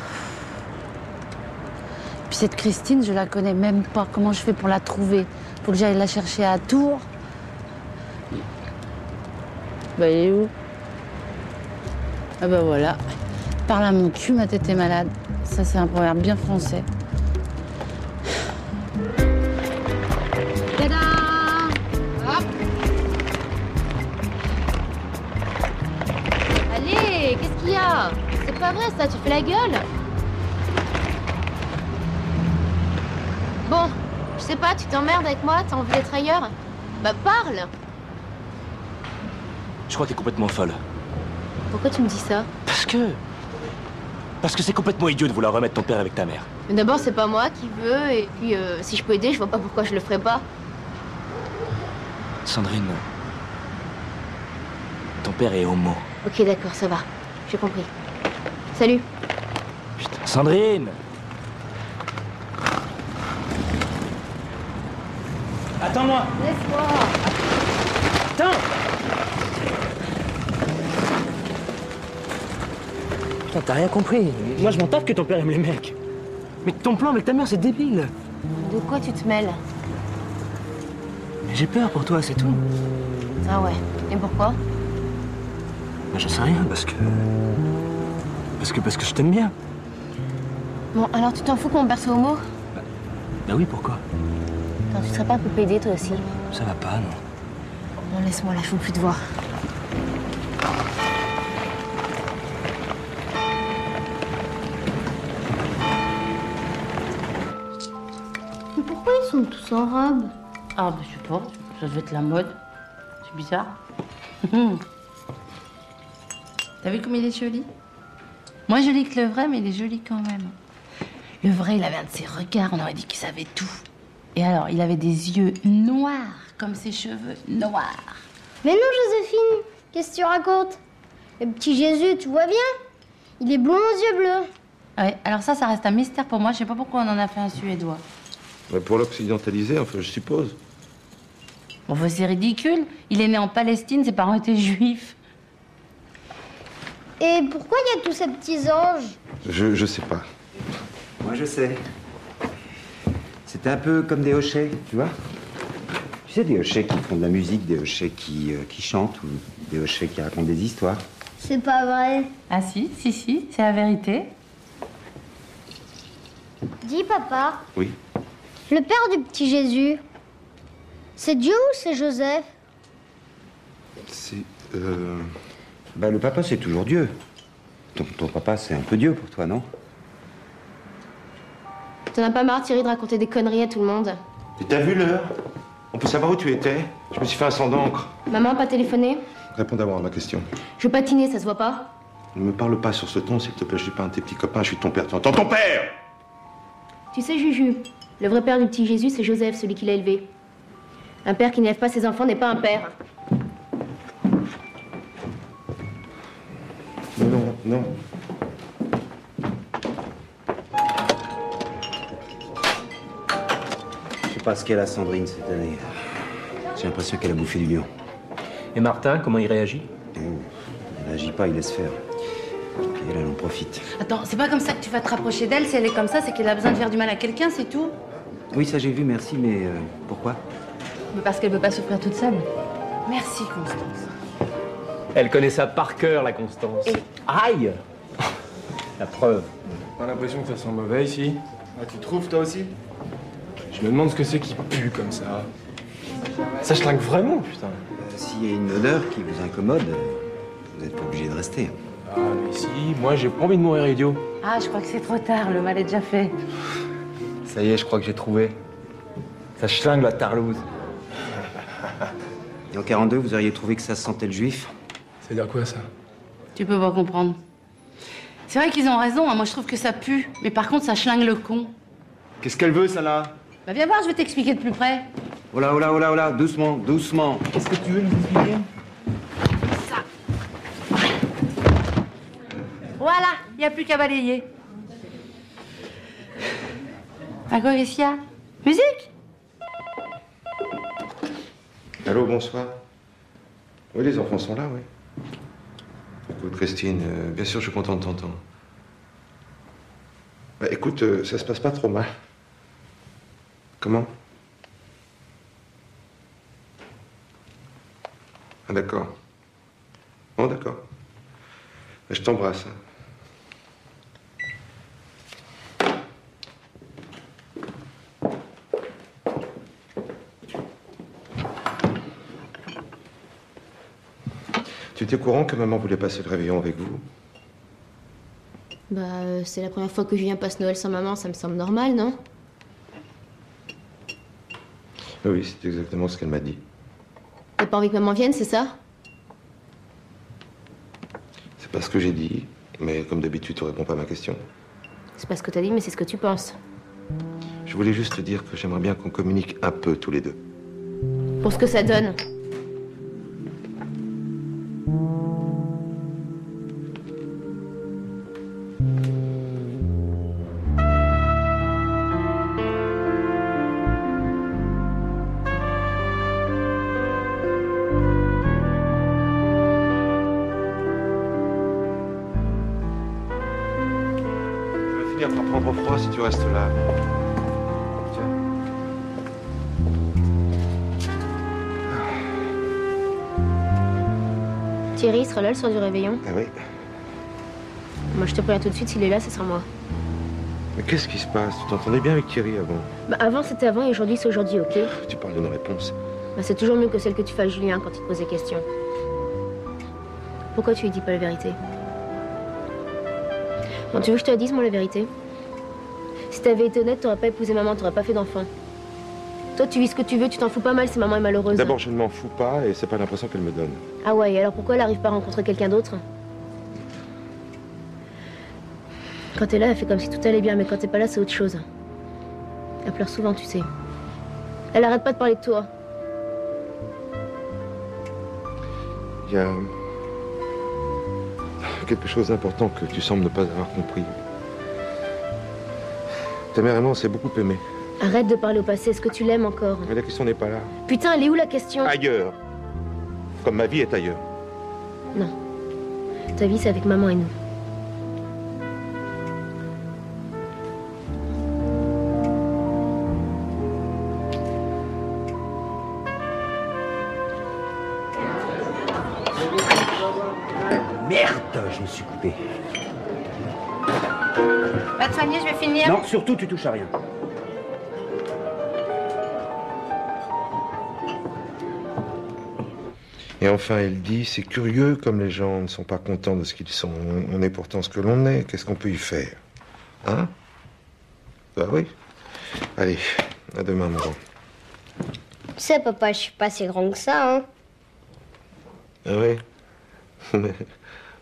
Puis cette Christine, je la connais même pas. Comment je fais pour la trouver? Faut que j'aille la chercher à Tours. Bah, il est où? Ah bah voilà. Parle à mon cul, ma tête est malade. Ça, c'est un proverbe bien français. Tada! Hop! Allez, qu'est-ce qu'il y a? C'est pas vrai ça, tu fais la gueule? Bon, je sais pas, tu t'emmerdes avec moi, t'as envie d'être ailleurs? Bah parle! Je crois que t'es complètement folle. Pourquoi tu me dis ça? Parce que c'est complètement idiot de vouloir remettre ton père avec ta mère. Mais d'abord, c'est pas moi qui veux, et puis si je peux aider, je vois pas pourquoi je le ferais pas. Sandrine, ton père est homo. Ok, d'accord, ça va. J'ai compris. Salut. Putain, Sandrine! Attends-moi! Laisse-moi. Attends! Putain, t'as rien compris. Moi, je m'en tape que ton père aime les mecs. Mais ton plan avec ta mère, c'est débile. De quoi tu te mêles? J'ai peur pour toi, c'est tout. Ah ouais. Et pourquoi? Bah, j'en sais rien, parce que je t'aime bien. Bon, alors tu t'en fous que mon père soit homo? Bah oui, pourquoi? Attends, tu serais pas un peu pédé, toi aussi? Ça va pas, non. Bon, laisse-moi là, je veux plus te voir. Pourquoi ils sont tous en robe? Ah, bah, je sais pas. Ça devait être la mode. C'est bizarre. T'as vu comme il est joli? Moins joli que le vrai, mais il est joli quand même. Le vrai, il avait un de ses regards, on aurait dit qu'il savait tout. Et alors, il avait des yeux noirs, comme ses cheveux noirs. Mais non, Joséphine, qu'est-ce que tu racontes? Le petit Jésus, tu vois bien? Il est blond aux yeux bleus. Ouais, alors ça reste un mystère pour moi. Je sais pas pourquoi on en a fait un Suédois. Ouais, pour l'occidentaliser, enfin, je suppose. Bon, c'est ridicule. Il est né en Palestine, ses parents étaient juifs. Et pourquoi il y a tous ces petits anges? Je sais pas. Moi, je sais. C'était un peu comme des hochets, tu vois? Tu sais, des hochets qui font de la musique, des hochets qui chantent, ou des hochets qui racontent des histoires. C'est pas vrai. Ah si, c'est la vérité. Dis, papa. Oui. Le père du petit Jésus, c'est Dieu ou c'est Joseph? C'est... Bah, le papa, c'est toujours Dieu. Ton papa, c'est un peu Dieu pour toi, non? T'en as pas marre, Thierry, de raconter des conneries à tout le monde? Et t'as vu l'heure? On peut savoir où tu étais? Je me suis fait un sang d'encre. Maman, pas téléphoné? Réponds d'abord à ma question. Je veux patiner, ça se voit pas? Ne me parle pas sur ce ton, s'il te plaît. Je suis pas un de tes petits copains, je suis ton père. Tu entends ton père? Tu sais, Juju, le vrai père du petit Jésus, c'est Joseph, celui qui l'a élevé. Un père qui n'élève pas ses enfants n'est pas un père. Non, non. Je sais pas ce qu'elle a, Sandrine, cette année. J'ai l'impression qu'elle a bouffé du lion. Et Martin, comment il réagit? Il n'agit pas, il laisse faire. Et elle en profite. Attends, c'est pas comme ça que tu vas te rapprocher d'elle. Si elle est comme ça, c'est qu'elle a besoin de faire du mal à quelqu'un, c'est tout. Oui, ça j'ai vu, merci, mais pourquoi? Mais parce qu'elle veut pas souffrir toute seule. Merci, Constance. Elle connaît ça par cœur, la Constance. Aïe! La preuve. J'ai l'impression que ça sent mauvais ici. Ah, tu trouves toi aussi? Je me demande ce que c'est qui pue comme ça. Ça schlingue vraiment, putain. S'il y a une odeur qui vous incommode, vous n'êtes pas obligé de rester. Ah, mais si, moi j'ai pas envie de mourir idiot. Ah, je crois que c'est trop tard, le mal est déjà fait. Ça y est, je crois que j'ai trouvé. Ça schlingue la tarlouse. Et en 42, vous auriez trouvé que ça sentait le juif? C'est-à-dire quoi, ça? Tu peux pas comprendre. C'est vrai qu'ils ont raison, hein. Moi je trouve que ça pue. Mais par contre, ça schlingue le con. Qu'est-ce qu'elle veut, ça là? Bah viens voir, je vais t'expliquer de plus près. Oh là, oh là, oh là, oh là, doucement, doucement. Qu'est-ce que tu veux nous expliquer? Voilà, il n'y a plus qu'à balayer. À quoi, qu'est-ce qu'il y a? Musique? Allô, bonsoir. Oui, les enfants sont là, oui. Écoute, Christine, bien sûr, je suis content de t'entendre. Bah, écoute, ça se passe pas trop mal. Comment? Ah, d'accord. Bon, d'accord. Bah, je t'embrasse. Hein. Tu étais au courant que maman voulait passer le réveillon avec vous? Bah, c'est la première fois que Julien passe Noël sans maman, ça me semble normal, non? Oui, c'est exactement ce qu'elle m'a dit. T'as pas envie que maman vienne, c'est ça? C'est pas ce que j'ai dit, mais comme d'habitude, tu réponds pas à ma question. C'est pas ce que t'as dit, mais c'est ce que tu penses. Je voulais juste te dire que j'aimerais bien qu'on communique un peu tous les deux. Pour ce que ça donne. Tu vas finir par prendre froid si tu restes là. Tiens. Thierry sera là le soir du réveillon. Ah oui. Moi, je te préviens tout de suite, s'il est là, ce sera moi. Mais qu'est-ce qui se passe? Tu t'entendais bien avec Thierry avant? Bah, avant, c'était avant et aujourd'hui, c'est aujourd'hui, ok? Tu parles d'une réponse. Bah, c'est toujours mieux que celle que tu fais à Julien quand il te pose des questions. Pourquoi tu lui dis pas la vérité? Bon, tu veux que je te la dise, moi, la vérité? Si t'avais été honnête, t'aurais pas épousé maman, t'aurais pas fait d'enfant. Toi, tu vis ce que tu veux, tu t'en fous pas mal si maman est malheureuse. D'abord, je ne m'en fous pas et c'est pas l'impression qu'elle me donne. Ah ouais, et alors pourquoi elle arrive pas à rencontrer quelqu'un d'autre? Quand t'es là, elle fait comme si tout allait bien, mais quand t'es pas là, c'est autre chose. Elle pleure souvent, tu sais. Elle arrête pas de parler de toi. Il y a quelque chose d'important que tu sembles ne pas avoir compris. Ta mère et moi, on s'est beaucoup aimés. Arrête de parler au passé, est-ce que tu l'aimes encore? Mais la question n'est pas là. Putain, elle est où la question? Ailleurs. Comme ma vie est ailleurs. Non. Ta vie, c'est avec maman et nous. Merde, je me suis coupé. Va te soigner, je vais finir. Non, surtout, tu touches à rien. Et enfin, elle dit, c'est curieux comme les gens ne sont pas contents de ce qu'ils sont. On est pourtant ce que l'on est. Qu'est-ce qu'on peut y faire? Hein? Bah oui. Allez, à demain, mon grand. Tu sais, papa, je suis pas si grand que ça, hein. Ah oui?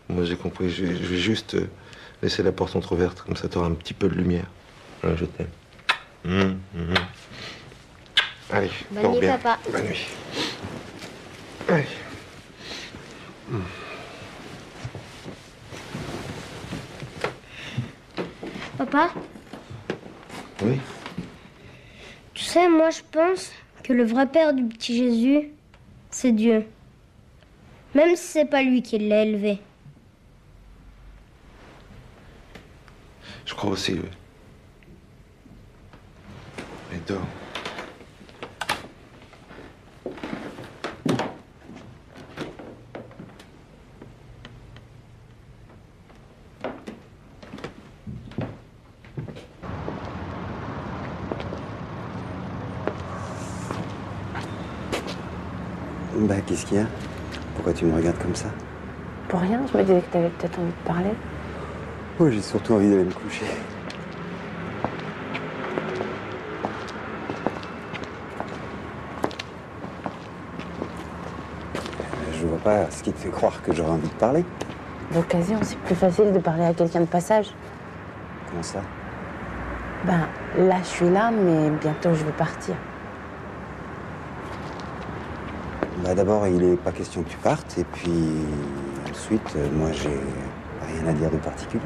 Moi, j'ai compris. Je vais juste laisser la porte entrouverte. Comme ça, t'auras un petit peu de lumière. Ouais, je t'aime. Allez, Bonne dors nuit, bien. papa. Bonne nuit. Allez. Papa, Oui? tu sais, moi, je pense que le vrai père du petit Jésus, c'est Dieu. Même si c'est pas lui qui l'a élevé. Je crois aussi, oui. Mais dors. Bah, qu'est-ce qu'il y a? Pourquoi tu me regardes comme ça? Pour rien, je me disais que t'avais peut-être envie de parler. Oh, j'ai surtout envie d'aller me coucher. Je vois pas ce qui te fait croire que j'aurais envie de parler. D'occasion, c'est plus facile de parler à quelqu'un de passage. Comment ça? Ben, là, je suis là, mais bientôt, je vais partir. Bah, d'abord, il n'est pas question que tu partes, et puis ensuite, moi, j'ai rien à dire de particulier.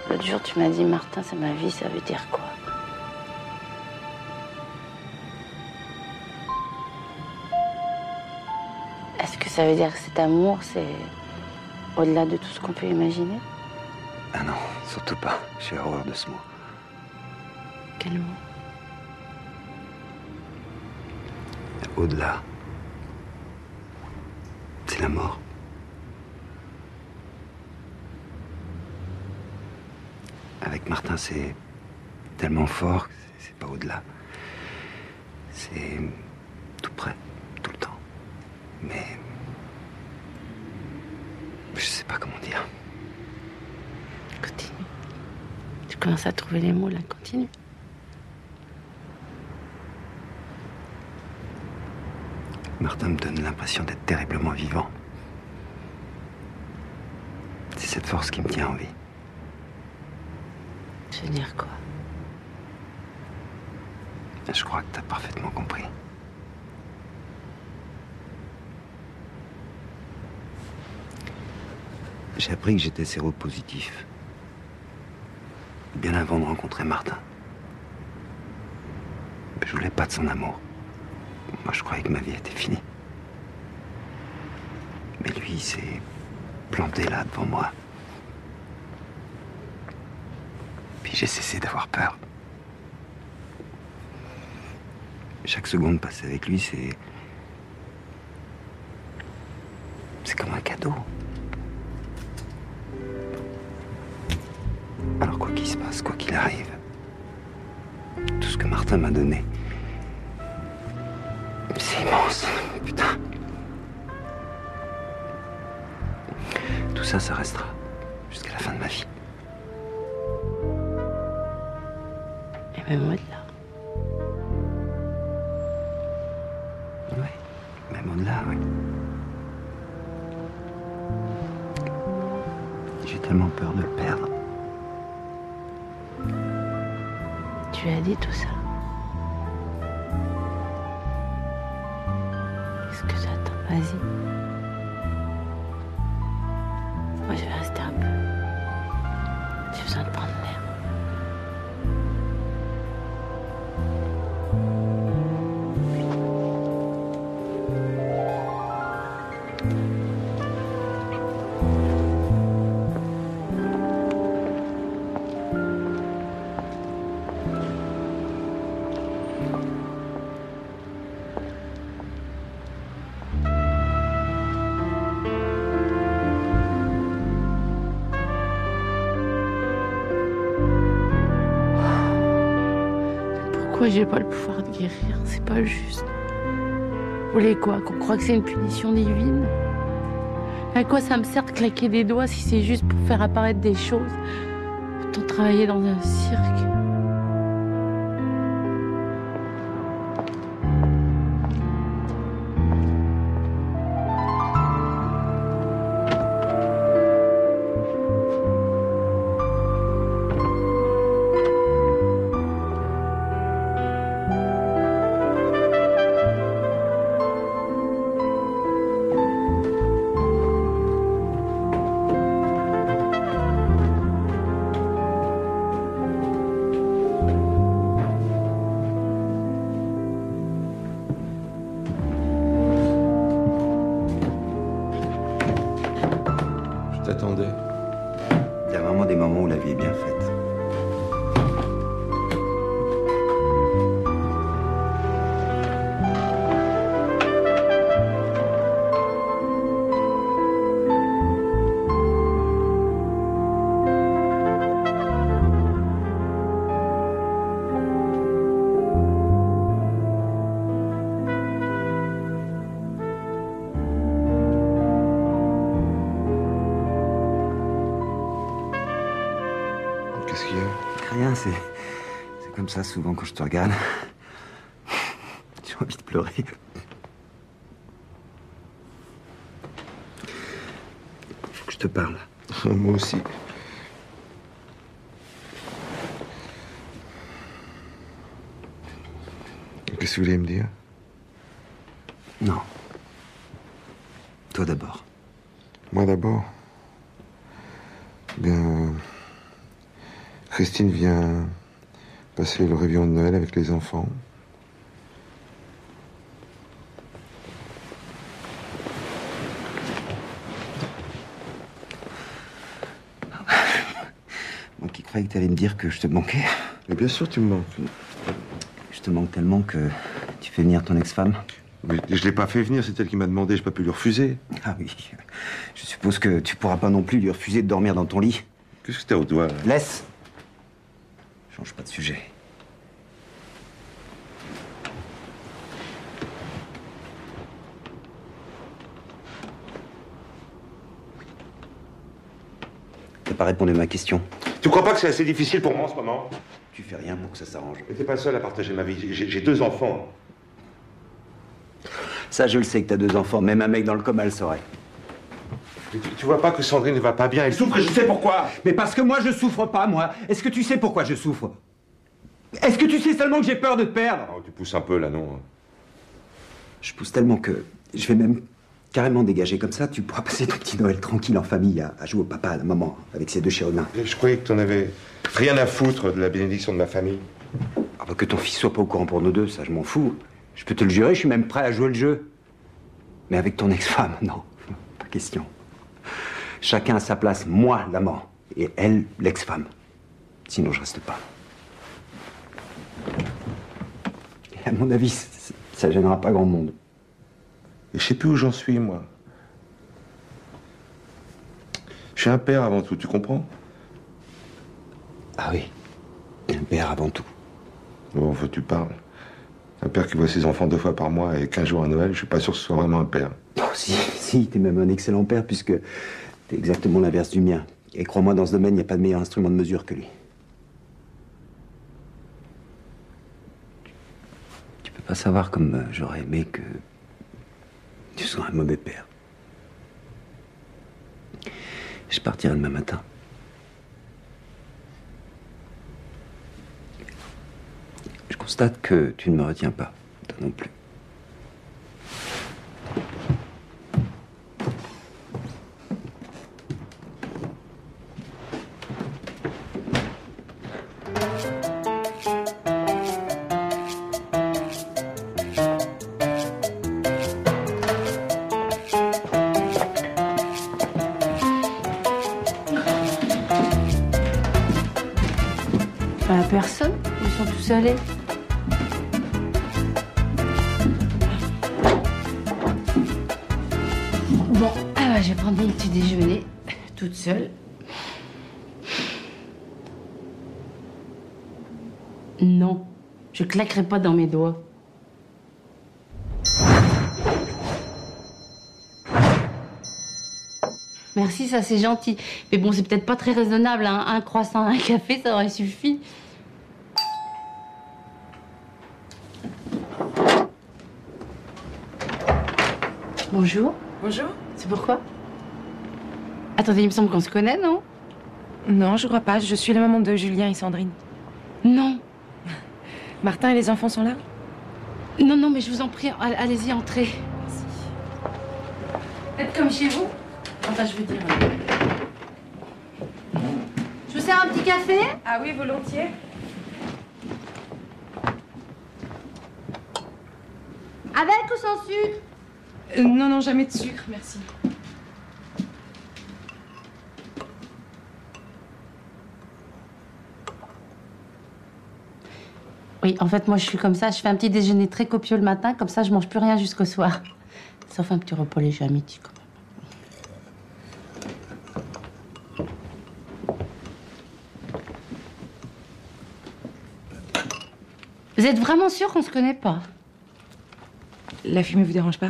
L'autre jour, tu m'as dit, Martin, c'est ma vie, ça veut dire quoi? Est-ce que ça veut dire que cet amour, c'est au-delà de tout ce qu'on peut imaginer? Ah non, surtout pas. J'ai horreur de ce mot. Quel mot? Au-delà, c'est la mort. Avec Martin, c'est tellement fort que c'est pas au-delà. C'est tout près, tout le temps. Mais je sais pas comment dire. Continue. Tu commences à trouver les mots, là. Continue. Martin me donne l'impression d'être terriblement vivant. C'est cette force qui me tient en vie. Je veux dire quoi? Je crois que t'as parfaitement compris. J'ai appris que j'étais séropositif. Bien avant de rencontrer Martin. Mais je voulais pas de son amour. Moi, je croyais que ma vie était finie. Mais lui, il s'est planté là devant moi. Puis j'ai cessé d'avoir peur. Chaque seconde passée avec lui, c'est comme un cadeau. Alors quoi qu'il se passe, quoi qu'il arrive, tout ce que Martin m'a donné, C'est immense, putain. Tout ça, ça restera jusqu'à la fin de ma vie. Et même au-delà. Ouais, même au-delà, oui. J'ai tellement peur de le perdre. Tu as dit tout ça. Qu'est-ce que j'attends? Vas-y. Moi, je vais rester un peu. J'ai besoin de prendre l'air. Pourquoi j'ai pas le pouvoir de guérir? C'est pas juste. Vous voulez quoi? Qu'on croit que c'est une punition divine? À quoi ça me sert de claquer des doigts si c'est juste pour faire apparaître des choses? Autant travailler dans un cirque. T'attendais. Il y a vraiment des moments où la vie est bien faite. Qu'est-ce qu'il y a? Rien, c'est comme ça souvent quand je te regarde. J'ai envie de pleurer. Faut que je te parle. Moi aussi. Qu'est-ce que vous voulez me dire? Non. Toi d'abord. Moi d'abord. Bien. Christine vient passer le réveillon de Noël avec les enfants. Moi qui croyais que tu allais me dire que je te manquais. Mais bien sûr, tu me manques. Je te manque tellement que tu fais venir ton ex-femme. Mais je l'ai pas fait venir, c'est elle qui m'a demandé, j'ai pas pu lui refuser. Ah oui. Je suppose que tu pourras pas non plus lui refuser de dormir dans ton lit. Qu'est-ce que t'as au doigt, là? Laisse. Change pas de sujet. T'as pas répondu à ma question. Tu crois pas que c'est assez difficile pour moi en ce moment? Tu fais rien pour que ça s'arrange. Mais t'es pas le seul à partager ma vie. J'ai 2 enfants. Ça, je le sais que t'as 2 enfants. Même un mec dans le coma le saurait. Mais tu vois pas que Sandrine ne va pas bien? Elle souffre et je sais pourquoi. Mais parce que moi, je souffre pas, moi. Est-ce que tu sais pourquoi je souffre? Est-ce que tu sais seulement que j'ai peur de te perdre? Oh, tu pousses un peu, là, non? Je pousse tellement que je vais même carrément dégager. Comme ça, tu pourras passer ton petit Noël tranquille en famille à jouer au papa, à la maman, avec ces 2 chérubins. Je croyais que t'en avais rien à foutre de la bénédiction de ma famille. Ah bah que ton fils soit pas au courant pour nous deux, ça je m'en fous. Je peux te le jurer, je suis même prêt à jouer le jeu. Mais avec ton ex-femme, non, pas question. Chacun à sa place, moi l'amant, et elle l'ex-femme. Sinon je reste pas. Et à mon avis, ça gênera pas grand monde. Et je sais plus où j'en suis, moi. Je suis un père avant tout, tu comprends? Ah oui, un père avant tout. Bon, faut que tu parles. Un père qui voit ses enfants 2 fois par mois et 15 jours à Noël, je suis pas sûr que ce soit vraiment un père. Oh, si, t'es même un excellent père, puisque t'es exactement l'inverse du mien. Et crois-moi, dans ce domaine, il n'y a pas de meilleur instrument de mesure que lui. Tu peux pas savoir comme j'aurais aimé que tu sois un mauvais père. Je partirai demain matin. Je constate que tu ne me retiens pas, toi non plus. Personne, ils sont tous allés. Bon, je vais prendre mon petit déjeuner toute seule. Non, je claquerai pas dans mes doigts. Merci, ça c'est gentil. Mais bon, c'est peut-être pas très raisonnable, hein. Un croissant, un café, ça aurait suffi. Bonjour. Bonjour. C'est pourquoi? Attendez, il me semble qu'on se connaît, non? Non, je crois pas. Je suis la maman de Julien et Sandrine. Non. Martin et les enfants sont là? Non, non, mais je vous en prie, allez-y, entrez. Merci. Faites comme chez vous. Enfin, je veux dire... Je vous sers un petit café? Ah oui, volontiers. Avec ou sans sucre? Non, non, jamais de sucre, merci. Oui, en fait, moi, je suis comme ça. Je fais un petit déjeuner très copieux le matin. Comme ça, je mange plus rien jusqu'au soir. Sauf un petit repas léger à midi, quand même. Vous êtes vraiment sûr qu'on se connaît pas? La fumée vous dérange pas?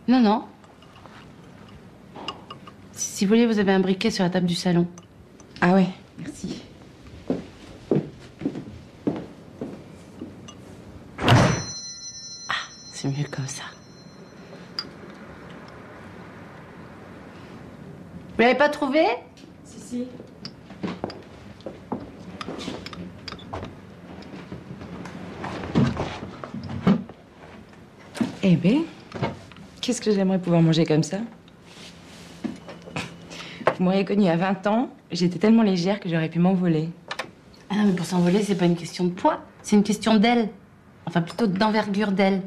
Non, non. Si vous voulez, vous avez un briquet sur la table du salon. Ah ouais, merci. Ah, c'est mieux comme ça. Vous l'avez pas trouvé? Si, si. Eh ben, qu'est-ce que j'aimerais pouvoir manger comme ça? Vous m'auriez connue à 20 ans, j'étais tellement légère que j'aurais pu m'envoler. Ah non, mais pour s'envoler, c'est pas une question de poids, c'est une question d'aile. Enfin, plutôt d'envergure d'aile.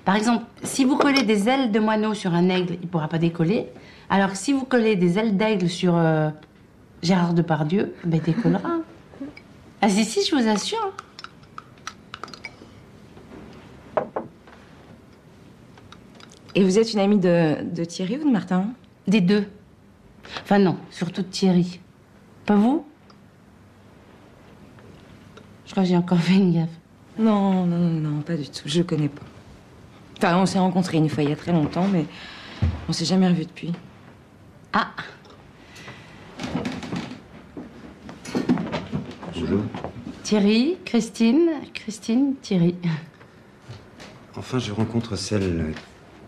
Par exemple, si vous collez des ailes de moineau sur un aigle, il pourra pas décoller. Alors que si vous collez des ailes d'aigle sur Gérard Depardieu, ben, il décollera. Ah si, je vous assure. Et vous êtes une amie de Thierry ou de Martin? Des deux. Enfin non, surtout de Thierry. Pas vous? Je crois que j'ai encore fait une gaffe. Non, non, non, non, pas du tout. Je le connais pas. Enfin, on s'est rencontrés une fois il y a très longtemps, mais on s'est jamais revus depuis. Ah. Bonjour. Thierry, Christine, Thierry. Enfin, je rencontre celle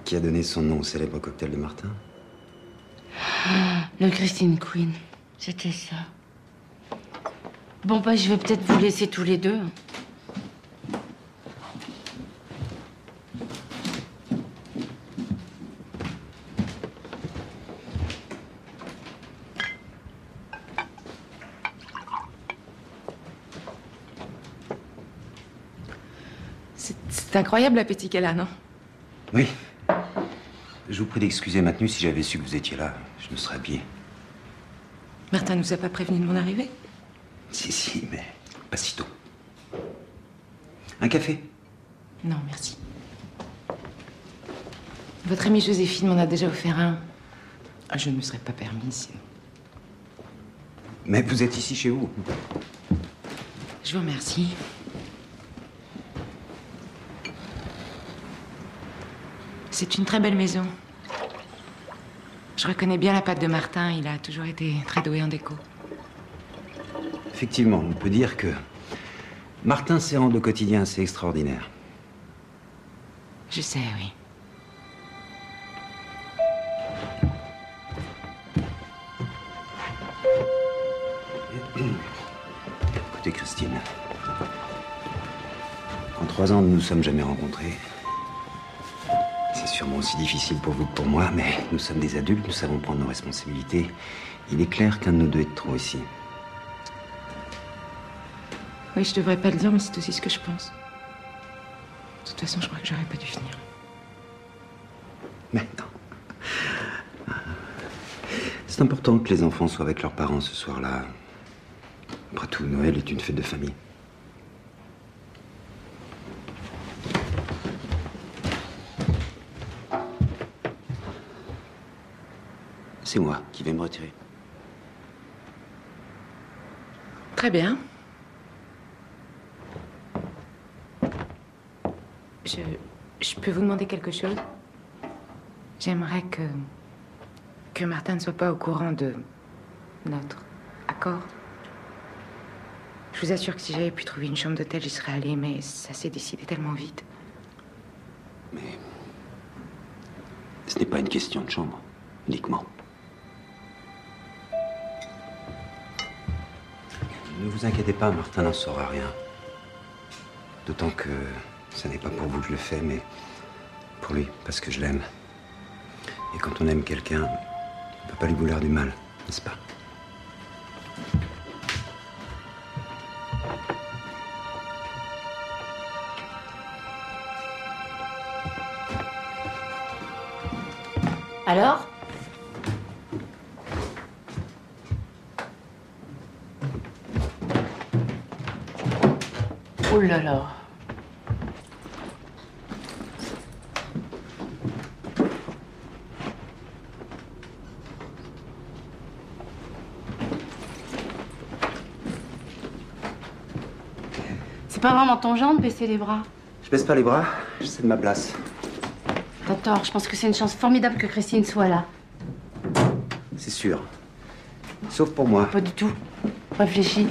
qui a donné son nom au célèbre cocktail de Martin. Le Christine Queen, c'était ça. Bon, bah, je vais peut-être vous laisser tous les deux. C'est incroyable l'appétit qu'elle a, non? Oui. Je vous prie d'excuser ma tenue. Si j'avais su que vous étiez là, je me serais habillé. Martin nous a pas prévenu de mon arrivée? Si, mais pas si tôt. Un café? Non, merci. Votre amie Joséphine m'en a déjà offert un. Ah, je ne me serais pas permis, sinon. Mais vous êtes ici chez vous. Je vous remercie. C'est une très belle maison. Je reconnais bien la patte de Martin. Il a toujours été très doué en déco. Effectivement, on peut dire que Martin s'est rendu au quotidien assez extraordinaire. Je sais, oui. Écoutez, Christine. En 3 ans, nous nous sommes jamais rencontrés. C'est sûrement aussi difficile pour vous que pour moi, mais nous sommes des adultes, nous savons prendre nos responsabilités. Il est clair qu'un de nous deux est de trop ici. Oui, je devrais pas le dire, mais c'est aussi ce que je pense. De toute façon, je crois que j'aurais pas dû venir. Mais non. C'est important que les enfants soient avec leurs parents ce soir-là. Après tout, Noël est une fête de famille. C'est moi qui vais me retirer. Très bien. Je peux vous demander quelque chose? J'aimerais que Martin ne soit pas au courant de notre accord. Je vous assure que si j'avais pu trouver une chambre d'hôtel, j'y serais allée, mais ça s'est décidé tellement vite. Mais ce n'est pas une question de chambre, uniquement. Ne vous inquiétez pas, Martin n'en saura rien. D'autant que ce n'est pas pour vous que je le fais, mais pour lui, parce que je l'aime. Et quand on aime quelqu'un, on ne peut pas lui vouloir du mal, n'est-ce pas? Alors? Oh là là. C'est pas vraiment ton genre de baisser les bras. Je baisse pas les bras, je cède ma place. T'as tort, je pense que c'est une chance formidable que Christine soit là. C'est sûr. Sauf pour moi. Pas du tout. Réfléchis.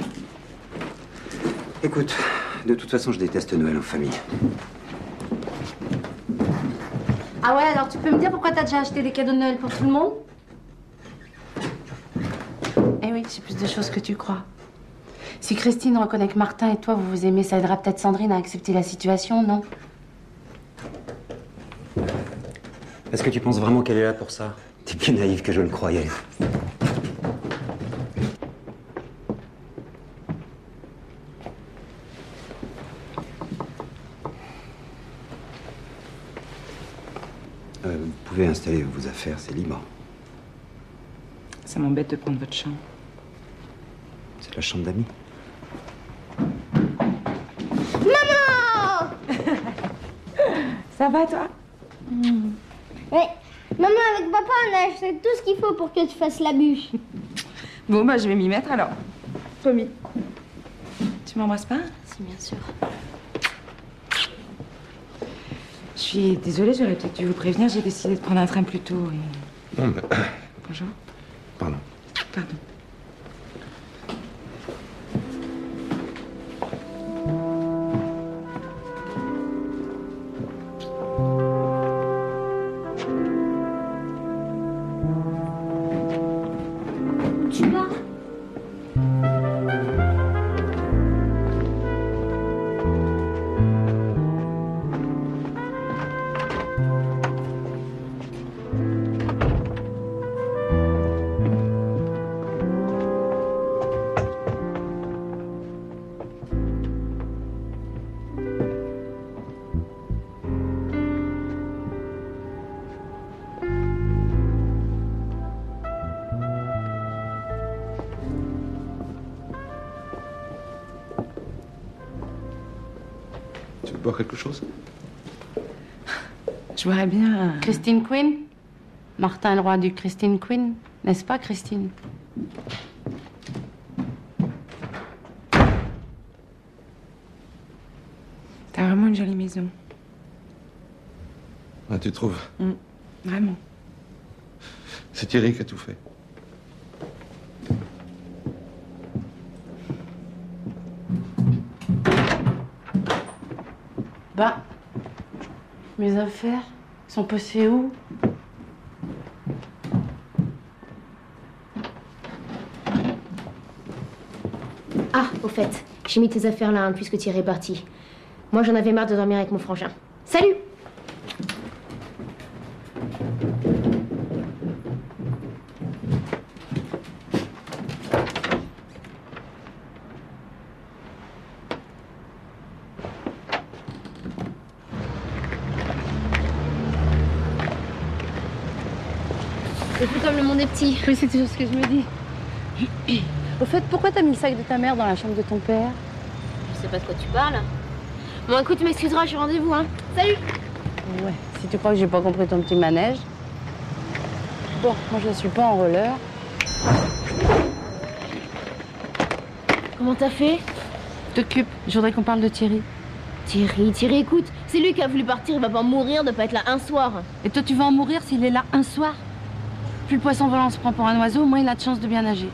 Écoute, de toute façon, je déteste Noël en famille. Ah ouais, alors tu peux me dire pourquoi t'as déjà acheté des cadeaux de Noël pour tout le monde? Eh oui, c'est plus de choses que tu crois. Si Christine reconnaît que Martin et toi, vous vous aimez, ça aidera peut-être Sandrine à accepter la situation, non? Est-ce que tu penses vraiment qu'elle est là pour ça? T'es plus naïf que je le croyais. Vous pouvez installer vos affaires, c'est libre. Ça m'embête de prendre votre chambre. C'est la chambre d'amis. Maman! Ça va, toi? Oui. Maman, avec papa, on a acheté tout ce qu'il faut pour que tu fasses la bûche. Bon, bah, je vais m'y mettre alors. Promis. Tu m'embrasses pas? Si, bien sûr. Je suis désolée, j'aurais peut-être dû vous prévenir. J'ai décidé de prendre un train plus tôt. Et... Non, mais... Bonjour. Pardon. Pardon. Tu vas? Tu veux boire quelque chose? Je voudrais bien... Christine Quinn? Martin le roi du Christine Quinn, n'est-ce pas, Christine? T'as vraiment une jolie maison. Ah, tu trouves? Vraiment. C'est Thierry qui a tout fait. Bah, mes affaires sont passées où? Ah, au fait, j'ai mis tes affaires là, hein, puisque Thierry est parti. Moi, j'en avais marre de dormir avec mon frangin. Salut! C'est plus comme le monde est petit. Oui, c'est toujours ce que je me dis. Au fait, pourquoi t'as mis le sac de ta mère dans la chambre de ton père? Je sais pas de quoi tu parles. Bon, écoute, tu m'excuseras, j'ai rendez-vous, hein. Salut! Ouais, si tu crois que j'ai pas compris ton petit manège. Bon, moi je ne suis pas en roller. Comment t'as fait? T'occupe, je voudrais qu'on parle de Thierry. Thierry, écoute, c'est lui qui a voulu partir, il va pas mourir de pas être là un soir. Et toi, tu vas en mourir s'il est là un soir? Plus le poisson volant se prend pour un oiseau, moins il a de chance de bien nager.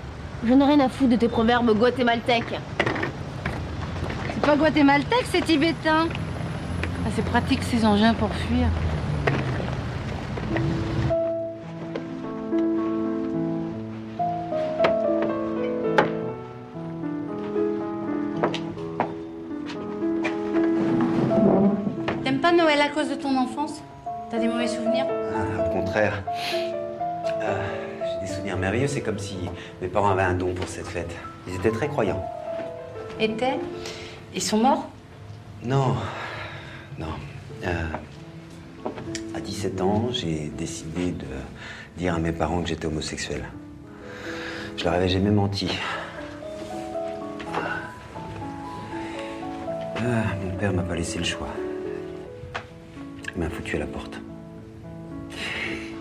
Je n'ai rien à foutre de tes proverbes guatémaltèques. C'est pas guatémaltèque, c'est tibétain. Ah, c'est pratique ces engins pour fuir. T'aimes pas Noël à cause de ton enfance? T'as des mauvais souvenirs? Au contraire. J'ai des souvenirs merveilleux. C'est comme si mes parents avaient un don pour cette fête. Ils étaient très croyants. Étaient? Ils sont morts? Non. À 17 ans, j'ai décidé de dire à mes parents que j'étais homosexuel. Je leur avais jamais menti. Mon père m'a pas laissé le choix. Il m'a foutu à la porte.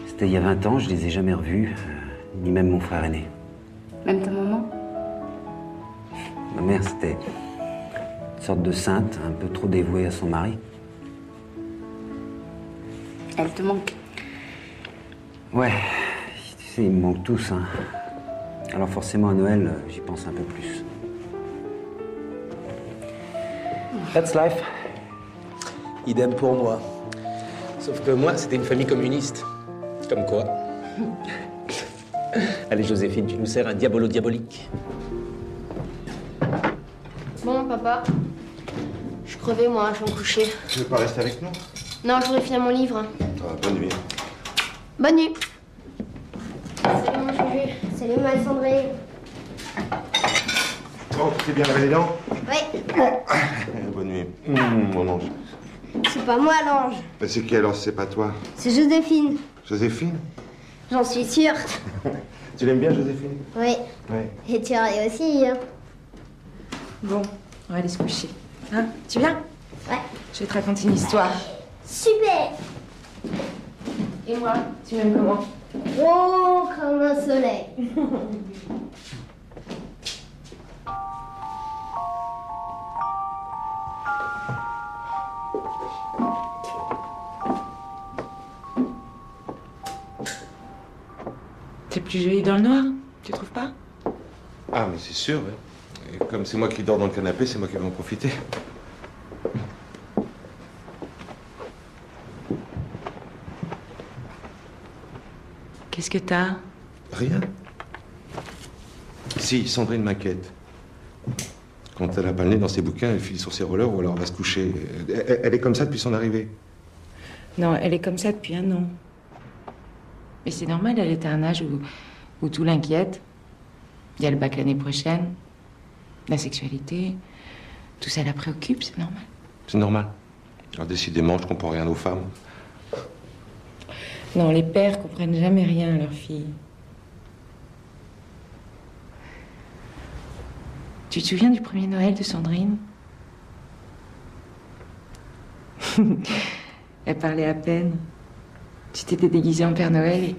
C'était il y a 20 ans, je les ai jamais revus, ni même mon frère aîné. Même ta maman? Ma mère, c'était une sorte de sainte, un peu trop dévouée à son mari. Elle te manque? Ouais, tu sais, ils me manquent tous, hein. Alors forcément, à Noël, j'y pense un peu plus. That's life. Idem pour moi. Sauf que moi, c'était une famille communiste. Comme quoi. Allez, Joséphine, tu nous sers un diabolo diabolique. Bon, papa. Je suis crevée, moi, je vais me coucher. Tu veux pas rester avec nous? Non, je voudrais finir mon livre. Bonne nuit. Bonne nuit. Salut mon Juju. Salut ma Sandrine. Bon, tu t'es bien lavé les dents? Oui. Bonne nuit. Mon ange. C'est pas moi l'ange. Mais c'est qui alors si c'est pas toi? C'est Joséphine. Joséphine? J'en suis sûre. Tu l'aimes bien, Joséphine? Oui. Ouais. Et Thierry aussi. Hein. Bon, on va aller se coucher. Hein? Tu viens? Ouais. Je vais te raconter une histoire. Super. Et moi, tu m'aimes comment? Oh, comme un soleil. C'est plus joli dans le noir, tu trouves pas? Ah, mais c'est sûr, ouais. Et comme c'est moi qui dors dans le canapé, c'est moi qui vais en profiter. Qu'est-ce que t'as? Rien. Si, Sandrine m'inquiète. Quand elle a pas le nez dans ses bouquins, elle file sur ses rollers ou alors elle va se coucher. Elle est comme ça depuis son arrivée. Non, elle est comme ça depuis un an. Mais c'est normal, elle est à un âge où tout l'inquiète. Il y a le bac l'année prochaine, la sexualité, tout ça la préoccupe, c'est normal. C'est normal. Alors décidément, je comprends rien aux femmes. Non, les pères comprennent jamais rien à leurs filles. Tu te souviens du premier Noël de Sandrine? Elle parlait à peine. Tu t'étais déguisée en Père Noël et...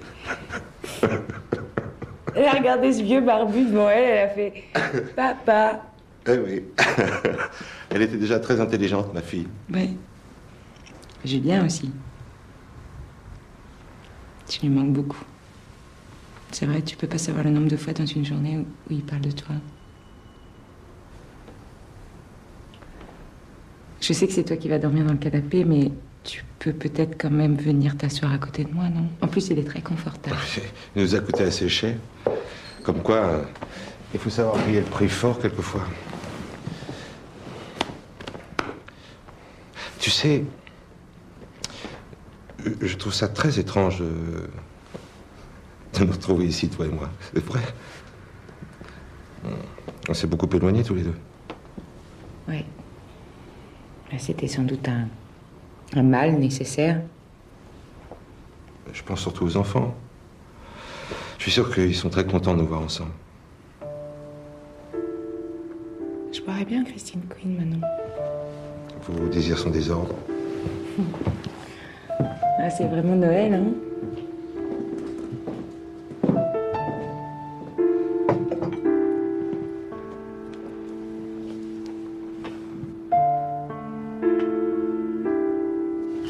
Elle a regardé ce vieux barbu devant elle, elle a fait « Papa ». Eh oui. Elle était déjà très intelligente, ma fille. Ouais. Julien aussi. Tu lui manques beaucoup. C'est vrai, tu peux pas savoir le nombre de fois dans une journée où il parle de toi. Je sais que c'est toi qui vas dormir dans le canapé, mais tu peux peut-être quand même venir t'asseoir à côté de moi, non? En plus, il est très confortable. Il nous a coûté assez cher. Comme quoi, il faut savoir payer le prix fort quelquefois. Tu sais, je trouve ça très étrange de nous retrouver ici, toi et moi. C'est vrai. On s'est beaucoup éloignés tous les deux. Oui. C'était sans doute un mal nécessaire. Je pense surtout aux enfants. Je suis sûr qu'ils sont très contents de nous voir ensemble. Je boirais bien Christine Quinn maintenant. Vos désirs sont des ordres. Ah, c'est vraiment Noël, hein?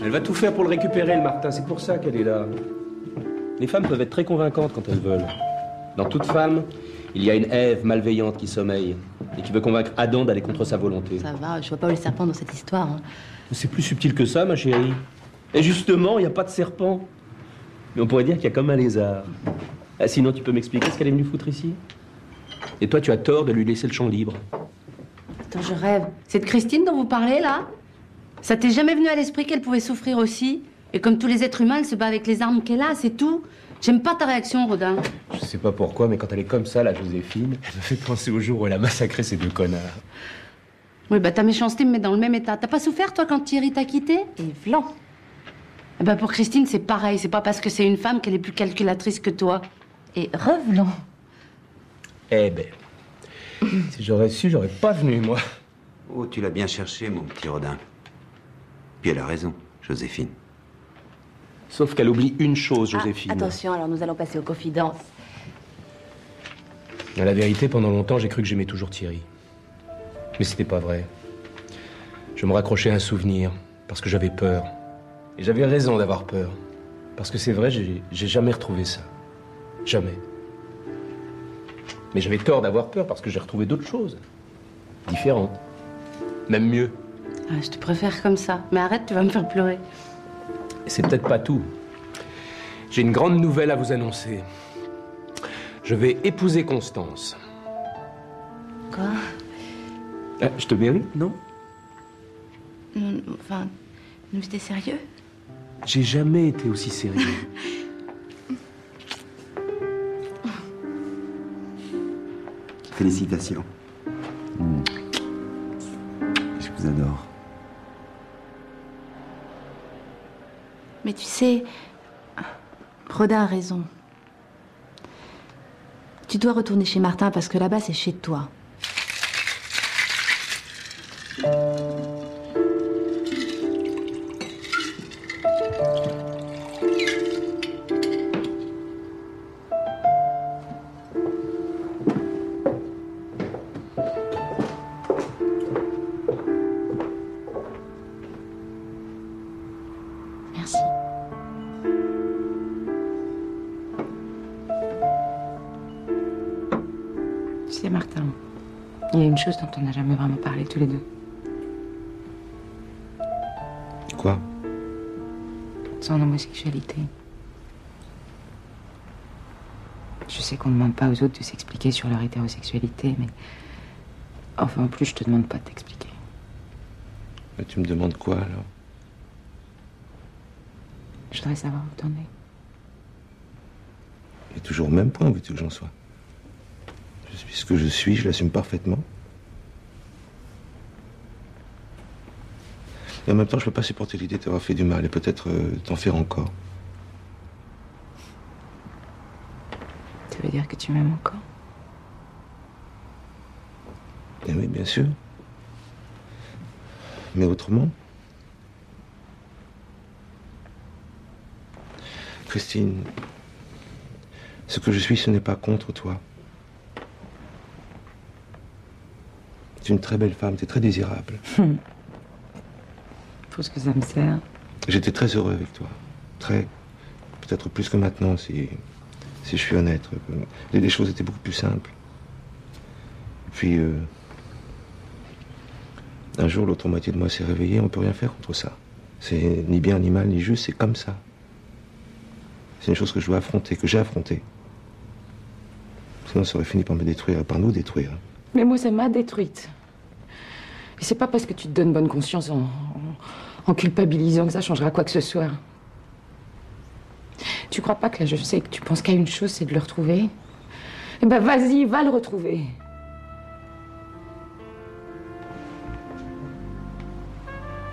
Elle va tout faire pour le récupérer, le Martin. C'est pour ça qu'elle est là. Les femmes peuvent être très convaincantes quand elles veulent. Dans toute femme, il y a une Ève malveillante qui sommeille et qui veut convaincre Adam d'aller contre sa volonté. Ça va, je vois pas où est le serpent dans cette histoire. Hein. C'est plus subtil que ça, ma chérie. Et justement, il n'y a pas de serpent. Mais on pourrait dire qu'il y a comme un lézard. Ah, sinon, tu peux m'expliquer ce qu'elle est venue foutre ici? Et toi, tu as tort de lui laisser le champ libre. Attends, je rêve. C'est de Christine dont vous parlez, là? Ça t'est jamais venu à l'esprit qu'elle pouvait souffrir aussi? Et comme tous les êtres humains, elle se bat avec les armes qu'elle a, c'est tout. J'aime pas ta réaction, Rodin. Je sais pas pourquoi, mais quand elle est comme ça, la Joséphine, elle me fait penser au jour où elle a massacré ces deux connards. Oui, bah ta méchanceté me met dans le même état. T'as pas souffert, toi, quand Thierry t'a quitté? Et vlan. Eh ben pour Christine, c'est pareil. C'est pas parce que c'est une femme qu'elle est plus calculatrice que toi. Et revenons. Eh ben, si j'aurais su, j'aurais pas venu, moi. Oh, tu l'as bien cherché, mon petit Rodin. Puis elle a raison, Joséphine. Sauf qu'elle oublie une chose, Joséphine. Attention, alors nous allons passer aux confidences. La vérité, pendant longtemps, j'ai cru que j'aimais toujours Thierry. Mais c'était pas vrai. Je me raccrochais à un souvenir, parce que j'avais peur. Et j'avais raison d'avoir peur. Parce que c'est vrai, j'ai jamais retrouvé ça. Jamais. Mais j'avais tort d'avoir peur, parce que j'ai retrouvé d'autres choses. Différentes. Même mieux. Ah, je te préfère comme ça. Mais arrête, tu vas me faire pleurer. C'est peut-être pas tout. J'ai une grande nouvelle à vous annoncer. Je vais épouser Constance. Quoi? Je te mérite, non? Enfin, nous, c'était sérieux? J'ai jamais été aussi sérieux. Félicitations. Je vous adore. Mais tu sais, Rodin a raison. Tu dois retourner chez Martin parce que là-bas, c'est chez toi. Merci. Tu sais, Martin, il y a une chose dont on n'a jamais vraiment parlé tous les deux. Quoi? Son homosexualité. Je sais qu'on ne demande pas aux autres de s'expliquer sur leur hétérosexualité, mais... Enfin, en plus, je te demande pas de t'expliquer. Mais tu me demandes quoi, alors? Je voudrais savoir où t'en es. Il y a toujours au même point où veux-tu que j'en sois. Je suis ce que je suis, je l'assume parfaitement. Et en même temps, je peux pas supporter l'idée de t'avoir fait du mal et peut-être t'en faire encore. Ça veut dire que tu m'aimes encore? Eh oui, bien sûr. Mais autrement. Christine, ce que je suis, ce n'est pas contre toi. Tu es une très belle femme, tu es très désirable. Pour ce que ça me sert. J'étais très heureux avec toi. Très. Peut-être plus que maintenant, si je suis honnête. Les choses étaient beaucoup plus simples. Puis, un jour, l'autre moitié de moi s'est réveillée, on ne peut rien faire contre ça. C'est ni bien, ni mal, ni juste, c'est comme ça. C'est une chose que je dois affronter, que j'ai affrontée. Sinon, ça aurait fini par me détruire, par nous détruire. Mais moi, ça m'a détruite. Et c'est pas parce que tu te donnes bonne conscience en culpabilisant que ça changera quoi que ce soit. Tu crois pas que là, je sais que tu penses qu'à une chose, c'est de le retrouver? Eh ben, vas-y, va le retrouver.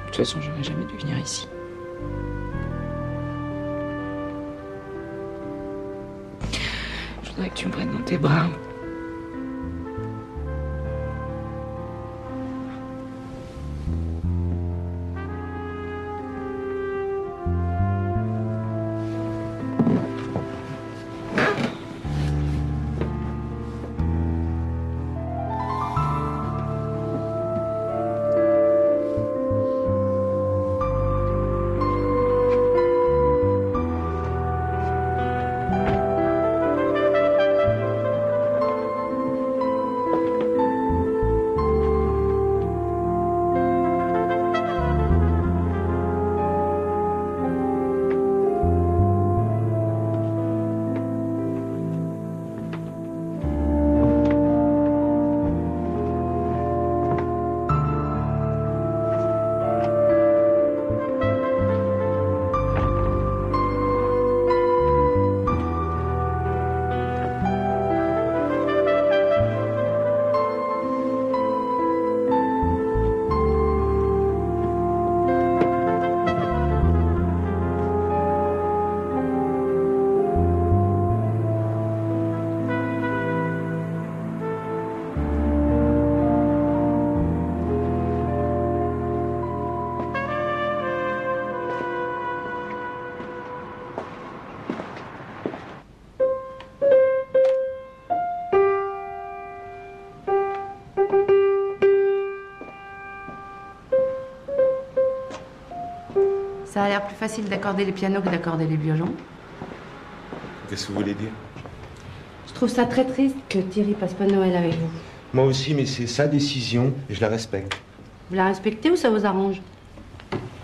De toute façon, j'aurais jamais dû venir ici. Je voudrais que tu me prennes dans tes bras. Ça a l'air plus facile d'accorder les pianos que d'accorder les violons. Qu'est-ce que vous voulez dire? Je trouve ça très triste que Thierry passe pas Noël avec vous. Moi aussi, mais c'est sa décision et je la respecte. Vous la respectez ou ça vous arrange?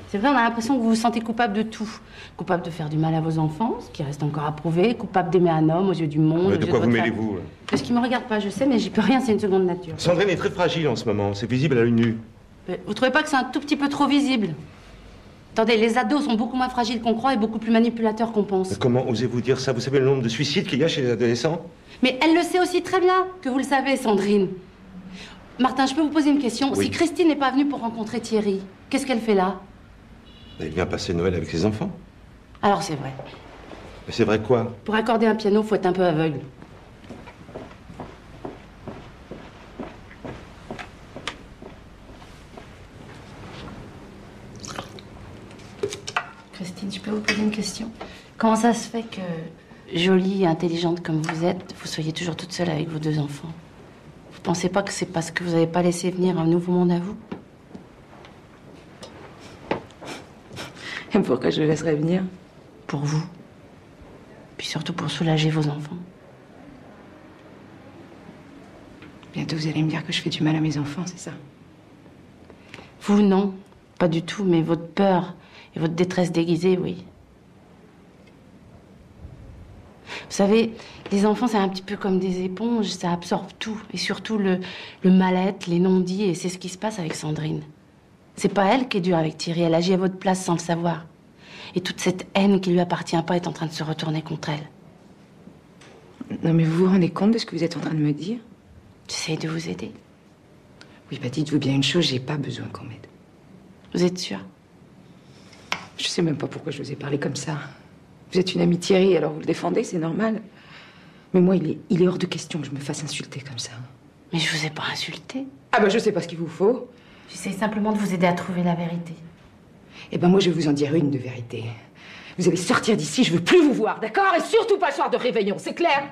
C'est vrai, on a l'impression que vous vous sentez coupable de tout. Coupable de faire du mal à vos enfants, ce qui reste encore à prouver. Coupable d'aimer un homme aux yeux du monde. De quoi vous mêlez-vous? De ce qui me regarde pas, je sais, mais j'y peux rien, c'est une seconde nature. Sandrine est très fragile en ce moment, c'est visible à l'œil nu. Vous trouvez pas que c'est un tout petit peu trop visible? Attendez, les ados sont beaucoup moins fragiles qu'on croit et beaucoup plus manipulateurs qu'on pense. Mais comment osez-vous dire ça? Vous savez le nombre de suicides qu'il y a chez les adolescents? Mais elle le sait aussi très bien que vous le savez, Sandrine. Martin, je peux vous poser une question? Oui. Si Christine n'est pas venue pour rencontrer Thierry, qu'est-ce qu'elle fait là? Elle vient passer Noël avec ses enfants. Alors c'est vrai. Mais c'est vrai quoi? Pour accorder un piano, faut être un peu aveugle. Christine, je peux vous poser une question? Comment ça se fait que, jolie et intelligente comme vous êtes, vous soyez toujours toute seule avec vos deux enfants? Vous pensez pas que c'est parce que vous n'avez pas laissé venir un nouveau monde à vous? Et pourquoi je le laisserais venir? Pour vous. Puis surtout pour soulager vos enfants. Bientôt, vous allez me dire que je fais du mal à mes enfants, c'est ça? Vous, non. Pas du tout, mais votre peur et votre détresse déguisée, oui. Vous savez, les enfants, c'est un petit peu comme des éponges, ça absorbe tout. Et surtout le mal-être, les non-dits, et c'est ce qui se passe avec Sandrine. C'est pas elle qui est dure avec Thierry, elle agit à votre place sans le savoir. Et toute cette haine qui lui appartient pas est en train de se retourner contre elle. Non, mais vous vous rendez compte de ce que vous êtes en train de me dire? J'essaye de vous aider. Oui, bah dites-vous bien une chose, j'ai pas besoin qu'on m'aide. Vous êtes sûre? Je sais même pas pourquoi je vous ai parlé comme ça. Vous êtes une amie Thierry, alors vous le défendez, c'est normal. Mais moi, il est hors de question que je me fasse insulter comme ça. Mais je vous ai pas insulté. Ah bah je sais pas ce qu'il vous faut. J'essaie simplement de vous aider à trouver la vérité. Eh ben moi, je vais vous en dire une de vérité. Vous allez sortir d'ici, je veux plus vous voir, d'accord? Et surtout pas le soir de réveillon, c'est clair?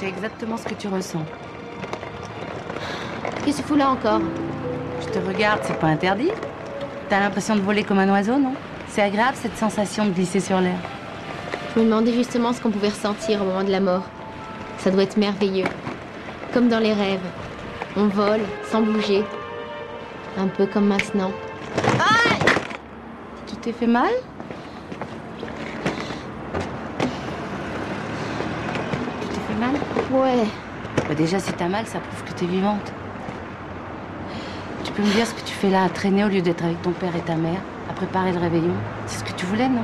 sais exactement ce que tu ressens. Qu'est-ce que tu fous là encore? Je te regarde, c'est pas interdit. T'as l'impression de voler comme un oiseau, non? C'est agréable cette sensation de glisser sur l'air. Je me demandais justement ce qu'on pouvait ressentir au moment de la mort. Ça doit être merveilleux. Comme dans les rêves. On vole, sans bouger. Un peu comme maintenant. Aïe! Tu t'es fait mal? Tu t'es fait mal? Ouais. Bah déjà, si t'as mal, ça prouve que t'es vivante. Tu peux me dire ce que tu fais là, à traîner au lieu d'être avec ton père et ta mère, à préparer le réveillon? C'est ce que tu voulais, non?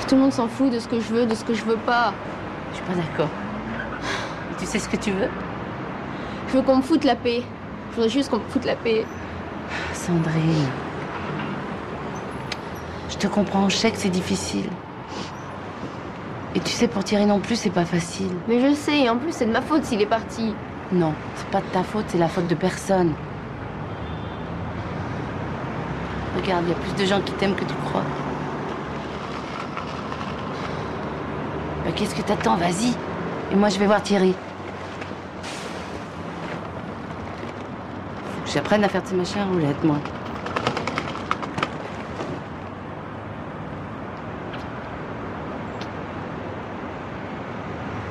Tout le monde s'en fout de ce que je veux, de ce que je veux pas. Je suis pas d'accord. Tu sais ce que tu veux? Je veux qu'on me foute la paix. Je voudrais juste qu'on me foute la paix. Sandrine. Je te comprends, je sais que c'est difficile. Et tu sais, pour Thierry non plus, c'est pas facile. Mais je sais, et en plus, c'est de ma faute s'il est parti. Non, c'est pas de ta faute, c'est la faute de personne. Regarde, il y a plus de gens qui t'aiment que tu crois. Bah, qu'est-ce que t'attends? Vas-y. Et moi, je vais voir Thierry. Faut que j'apprenne à faire de ces machins à roulettes, moi.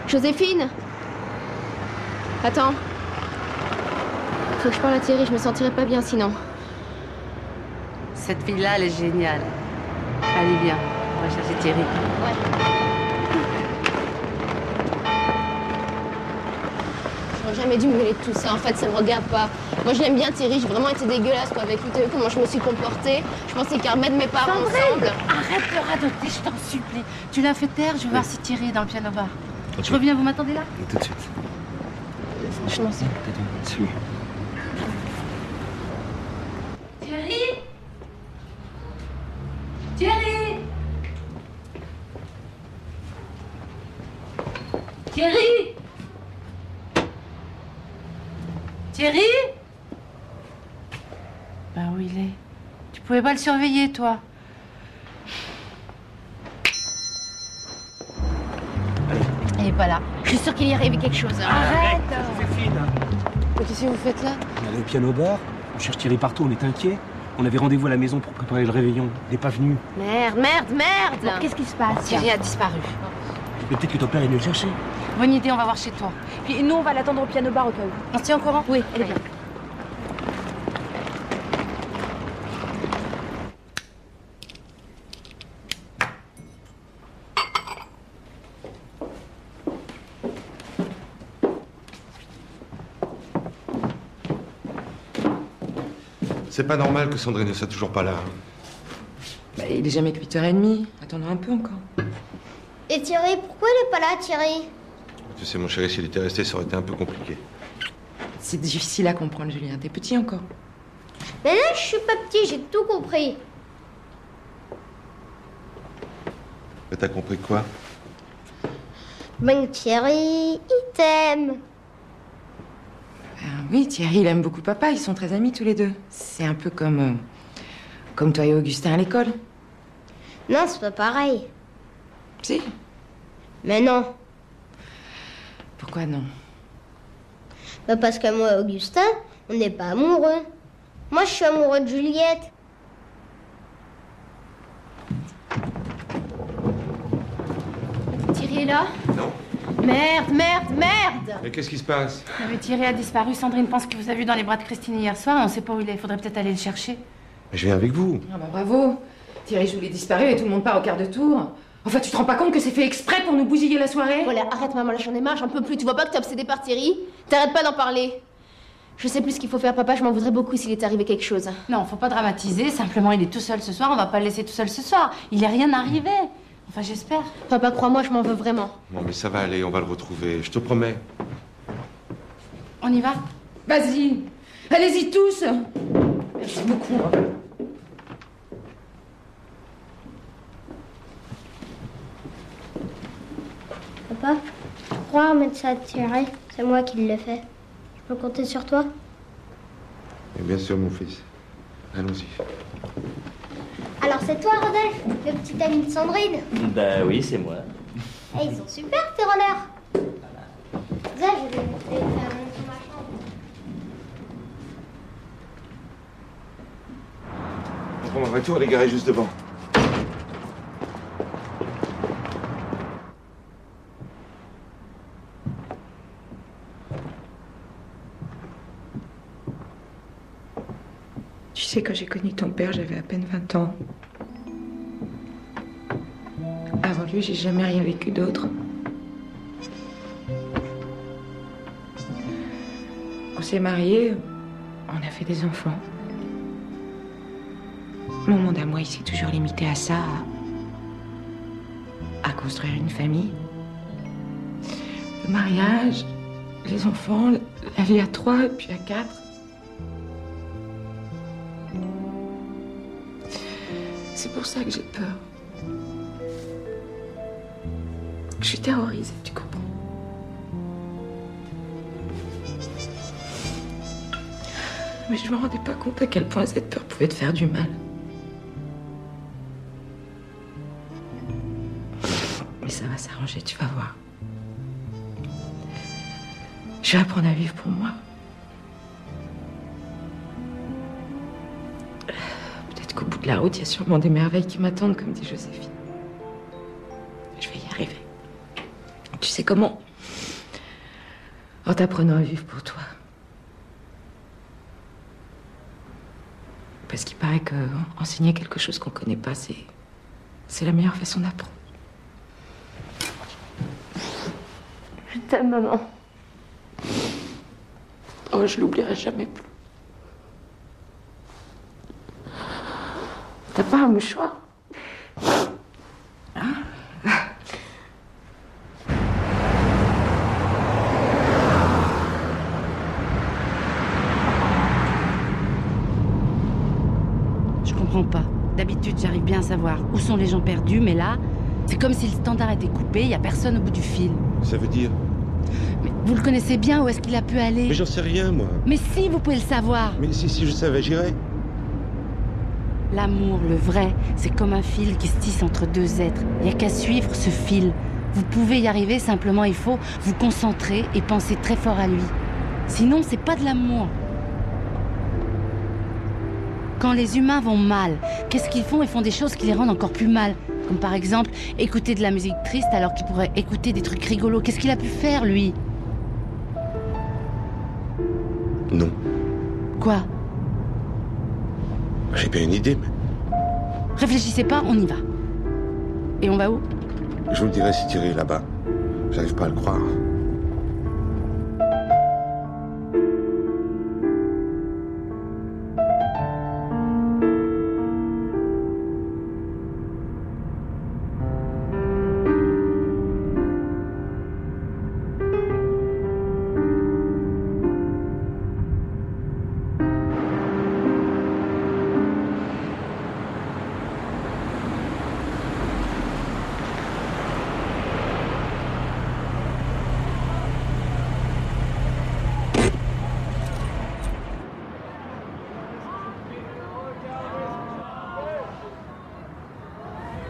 Joséphine! Attends. Faut que je parle à Thierry, je me sentirais pas bien sinon. Cette fille-là, elle est géniale. Allez, viens. On va chercher Thierry. Ouais. J'aurais jamais dû me mêler de tout ça. En fait, ça me regarde pas. Moi, je l'aime bien, Thierry. J'ai vraiment été dégueulasse quoi, avec lui. T'as vu comment je me suis comportée? Je pensais qu'à remettre mes parents ensemble. Arrête de radoter, je t'en supplie. Tu l'as fait taire, je vais voir si Thierry est dans le piano bar. Je reviens, vous m'attendez là? Et tout de suite. Franchement, c'est... Salut. Thierry? Thierry? Thierry? Thierry? Bah où il est? Tu pouvais pas le surveiller, toi? Il est pas là. Je suis sûre qu'il y est arrivé quelque chose. Arrête! Joséphine. Mais qu'est-ce que vous faites là? On allait au piano bar, on cherche Thierry partout, on est inquiet. On avait rendez-vous à la maison pour préparer le réveillon. Il n'est pas venu. Merde, merde, merde! Bon, qu'est-ce qui se passe? Thierry a disparu. Mais peut-être que ton père est venu le chercher. Bonne idée, on va voir chez toi. Puis nous, on va l'attendre au piano bar au cas où. On se tient au courant? Oui, elle est bien. C'est pas normal que Sandrine ne soit toujours pas là. Bah, il est jamais que 8h30. Attendons un peu encore. Et Thierry, pourquoi il est pas là, Thierry? Tu sais, mon chéri, s'il était resté, ça aurait été un peu compliqué. C'est difficile à comprendre, Julien. T'es petit encore. Mais là, je suis pas petit, j'ai tout compris. Mais t'as compris quoi? Ben Thierry, il t'aime. Oui, Thierry, il aime beaucoup papa. Ils sont très amis tous les deux. C'est un peu comme toi et Augustin à l'école. Non, c'est pas pareil. Si. Mais non. Pourquoi non? Bah parce que moi et Augustin, on n'est pas amoureux. Moi, je suis amoureux de Juliette. Thierry est là? Non. Merde, merde, merde! Mais qu'est-ce qui se passe? Mais Thierry a disparu. Sandrine pense qu'il vous a vu dans les bras de Christine hier soir. On sait pas où il est. Faudrait peut-être aller le chercher. Mais je viens avec vous. Ah bah bravo. Thierry Joule est disparu et tout le monde part au quart de tour. Enfin, tu te rends pas compte que c'est fait exprès pour nous bousiller la soirée? Voilà, arrête maman, là j'en ai marre, j'en peux plus. Tu vois pas que t'es obsédée par Thierry? T'arrêtes pas d'en parler. Je sais plus ce qu'il faut faire, papa, je m'en voudrais beaucoup s'il était arrivé quelque chose. Non, faut pas dramatiser. Simplement, il est tout seul ce soir. On va pas le laisser tout seul ce soir. Il est rien arrivé. Enfin, j'espère. Papa, crois-moi, je m'en veux vraiment. Non, mais ça va aller, on va le retrouver, je te promets. On y va? Vas-y. Allez-y tous. Merci beaucoup. Papa, je crois remettre ça à Thierry. C'est moi qui le fais. Je peux compter sur toi? Et bien sûr, mon fils. Allons-y. Alors c'est toi, Rodolphe, le petit ami de Sandrine? Bah oui, c'est moi. Eh, ils sont super, tes rollers. Bon, ma voiture, elle est garée juste devant. Tu sais, quand j'ai connu ton père, j'avais à peine 20 ans. Avant lui, j'ai jamais rien vécu d'autre. On s'est mariés, on a fait des enfants. Mon monde à moi, il s'est toujours limité à ça, à construire une famille. Le mariage, les enfants, la vie à 3 et puis à 4. C'est pour ça que j'ai peur. Je suis terrorisée, tu comprends? Mais je me rendais pas compte à quel point cette peur pouvait te faire du mal. Mais ça va s'arranger, tu vas voir. Je vais apprendre à vivre pour moi. Peut-être qu'au bout de la route, il y a sûrement des merveilles qui m'attendent, comme dit Joséphine. Je vais y arriver. Tu sais comment? En t'apprenant à vivre pour toi. Parce qu'il paraît que enseigner quelque chose qu'on connaît pas, c'est la meilleure façon d'apprendre. Je t'aime, maman. Oh, je l'oublierai jamais plus. T'as pas un mouchoir? Hein? Je comprends pas. D'habitude, j'arrive bien à savoir où sont les gens perdus, mais là, c'est comme si le standard était coupé, il y a personne au bout du fil. Ça veut dire? Mais vous le connaissez bien, où est-ce qu'il a pu aller? Mais j'en sais rien, moi. Mais si, vous pouvez le savoir. Mais si je savais, j'irais. L'amour, le vrai, c'est comme un fil qui se tisse entre deux êtres. Il n'y a qu'à suivre ce fil. Vous pouvez y arriver, simplement il faut vous concentrer et penser très fort à lui. Sinon, c'est pas de l'amour. Quand les humains vont mal, qu'est-ce qu'ils font? Ils font des choses qui les rendent encore plus mal. Comme par exemple, écouter de la musique triste alors qu'il pourrait écouter des trucs rigolos. Qu'est-ce qu'il a pu faire, lui? Non. Quoi? J'ai bien une idée, mais... Réfléchissez pas, on y va. Et on va où? Je vous le dirai si Thierry est là-bas. J'arrive pas à le croire.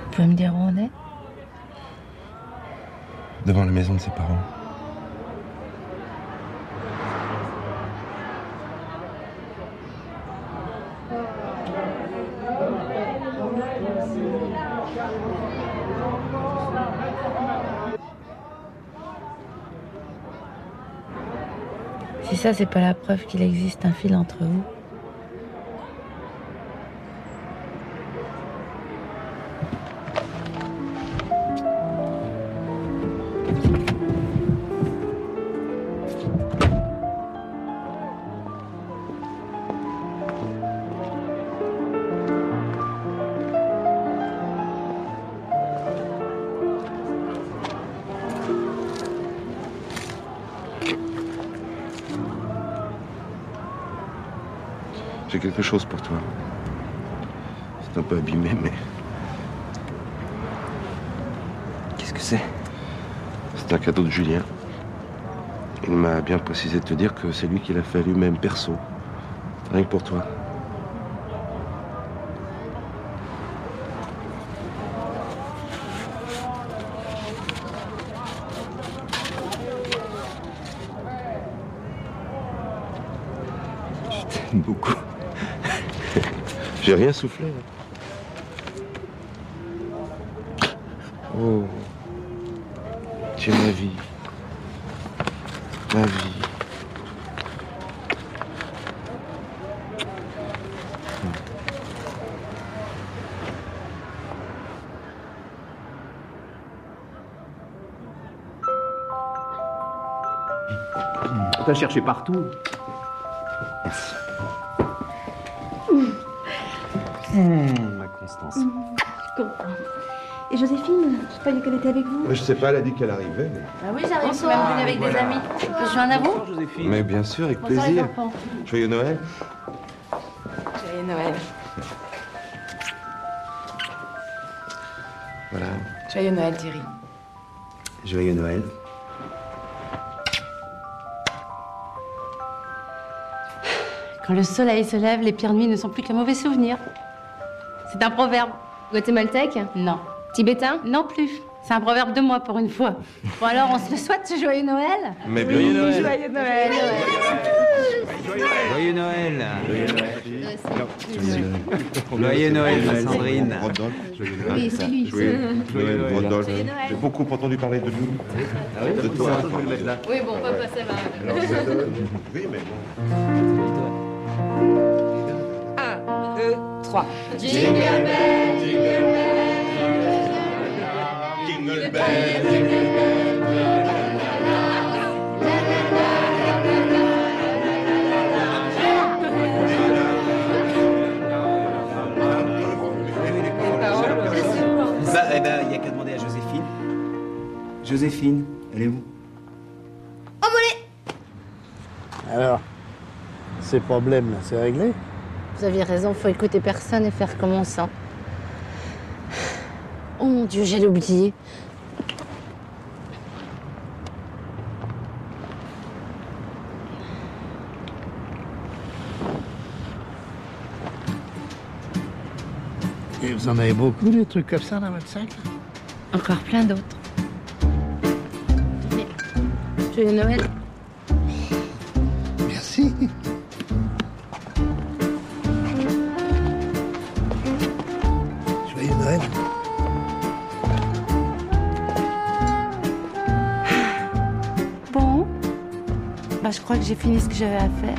Vous pouvez me dire où on est? Devant la maison de ses parents. Si ça, c'est pas la preuve qu'il existe un fil entre vous. J'ai quelque chose pour toi. C'est un peu abîmé, mais... Qu'est-ce que c'est? C'est un cadeau de Julien. Il m'a bien précisé de te dire que c'est lui qui l'a fait lui-même, perso. Rien que pour toi. Je t'aime beaucoup. J'ai rien soufflé, là. Oh, tu es ma vie. Ma vie. On t'a cherché partout. Merci. Ma Constance. Je comprends. Et Joséphine, je croyais qu'elle était avec vous. Je sais pas, elle a dit qu'elle arrivait. Mais... Ah oui, j'arrive, je suis même venue avec des amis. Je joins à vous? Mais bien sûr, avec Bonsoir, les plaisir. enfants. Joyeux Noël. Joyeux Noël. Voilà. Joyeux Noël, Thierry. Joyeux Noël. Quand le soleil se lève, les pires nuits ne sont plus qu'un mauvais souvenir. C'est un proverbe. Guatémaltèque? Non. Tibétain? Non plus. C'est un proverbe de moi pour une fois. Bon alors, on se le souhaite ce joyeux Noël? Mais bien. Joyeux Noël. Joyeux Noël. Joyeux Noël. Joyeux Noël, ma Sandrine. Rodolphe. Oui, c'est lui. Joyeux Rodolphe. J'ai beaucoup entendu parler de nous. Ah oui, De toi. je vais le mettre là. Oui, bon, papa, ça va. Alors, ça donne. Oui, mais bon. 1, 2, 3. Jingle bell, jingle bell, Jingle bell, Eh ben, il n'y a qu'à demander à Joséphine. Joséphine, elle est où? Alors, ces problèmes-là, c'est réglé? Vous aviez raison, faut écouter personne et faire comme on sent. Oh mon Dieu, j'allais oublier. Et vous en avez beaucoup, des trucs comme ça dans votre sac? Encore plein d'autres. Joyeux Noël. Merci. Joyeux Noël. Bon, bah je crois que j'ai fini ce que j'avais à faire.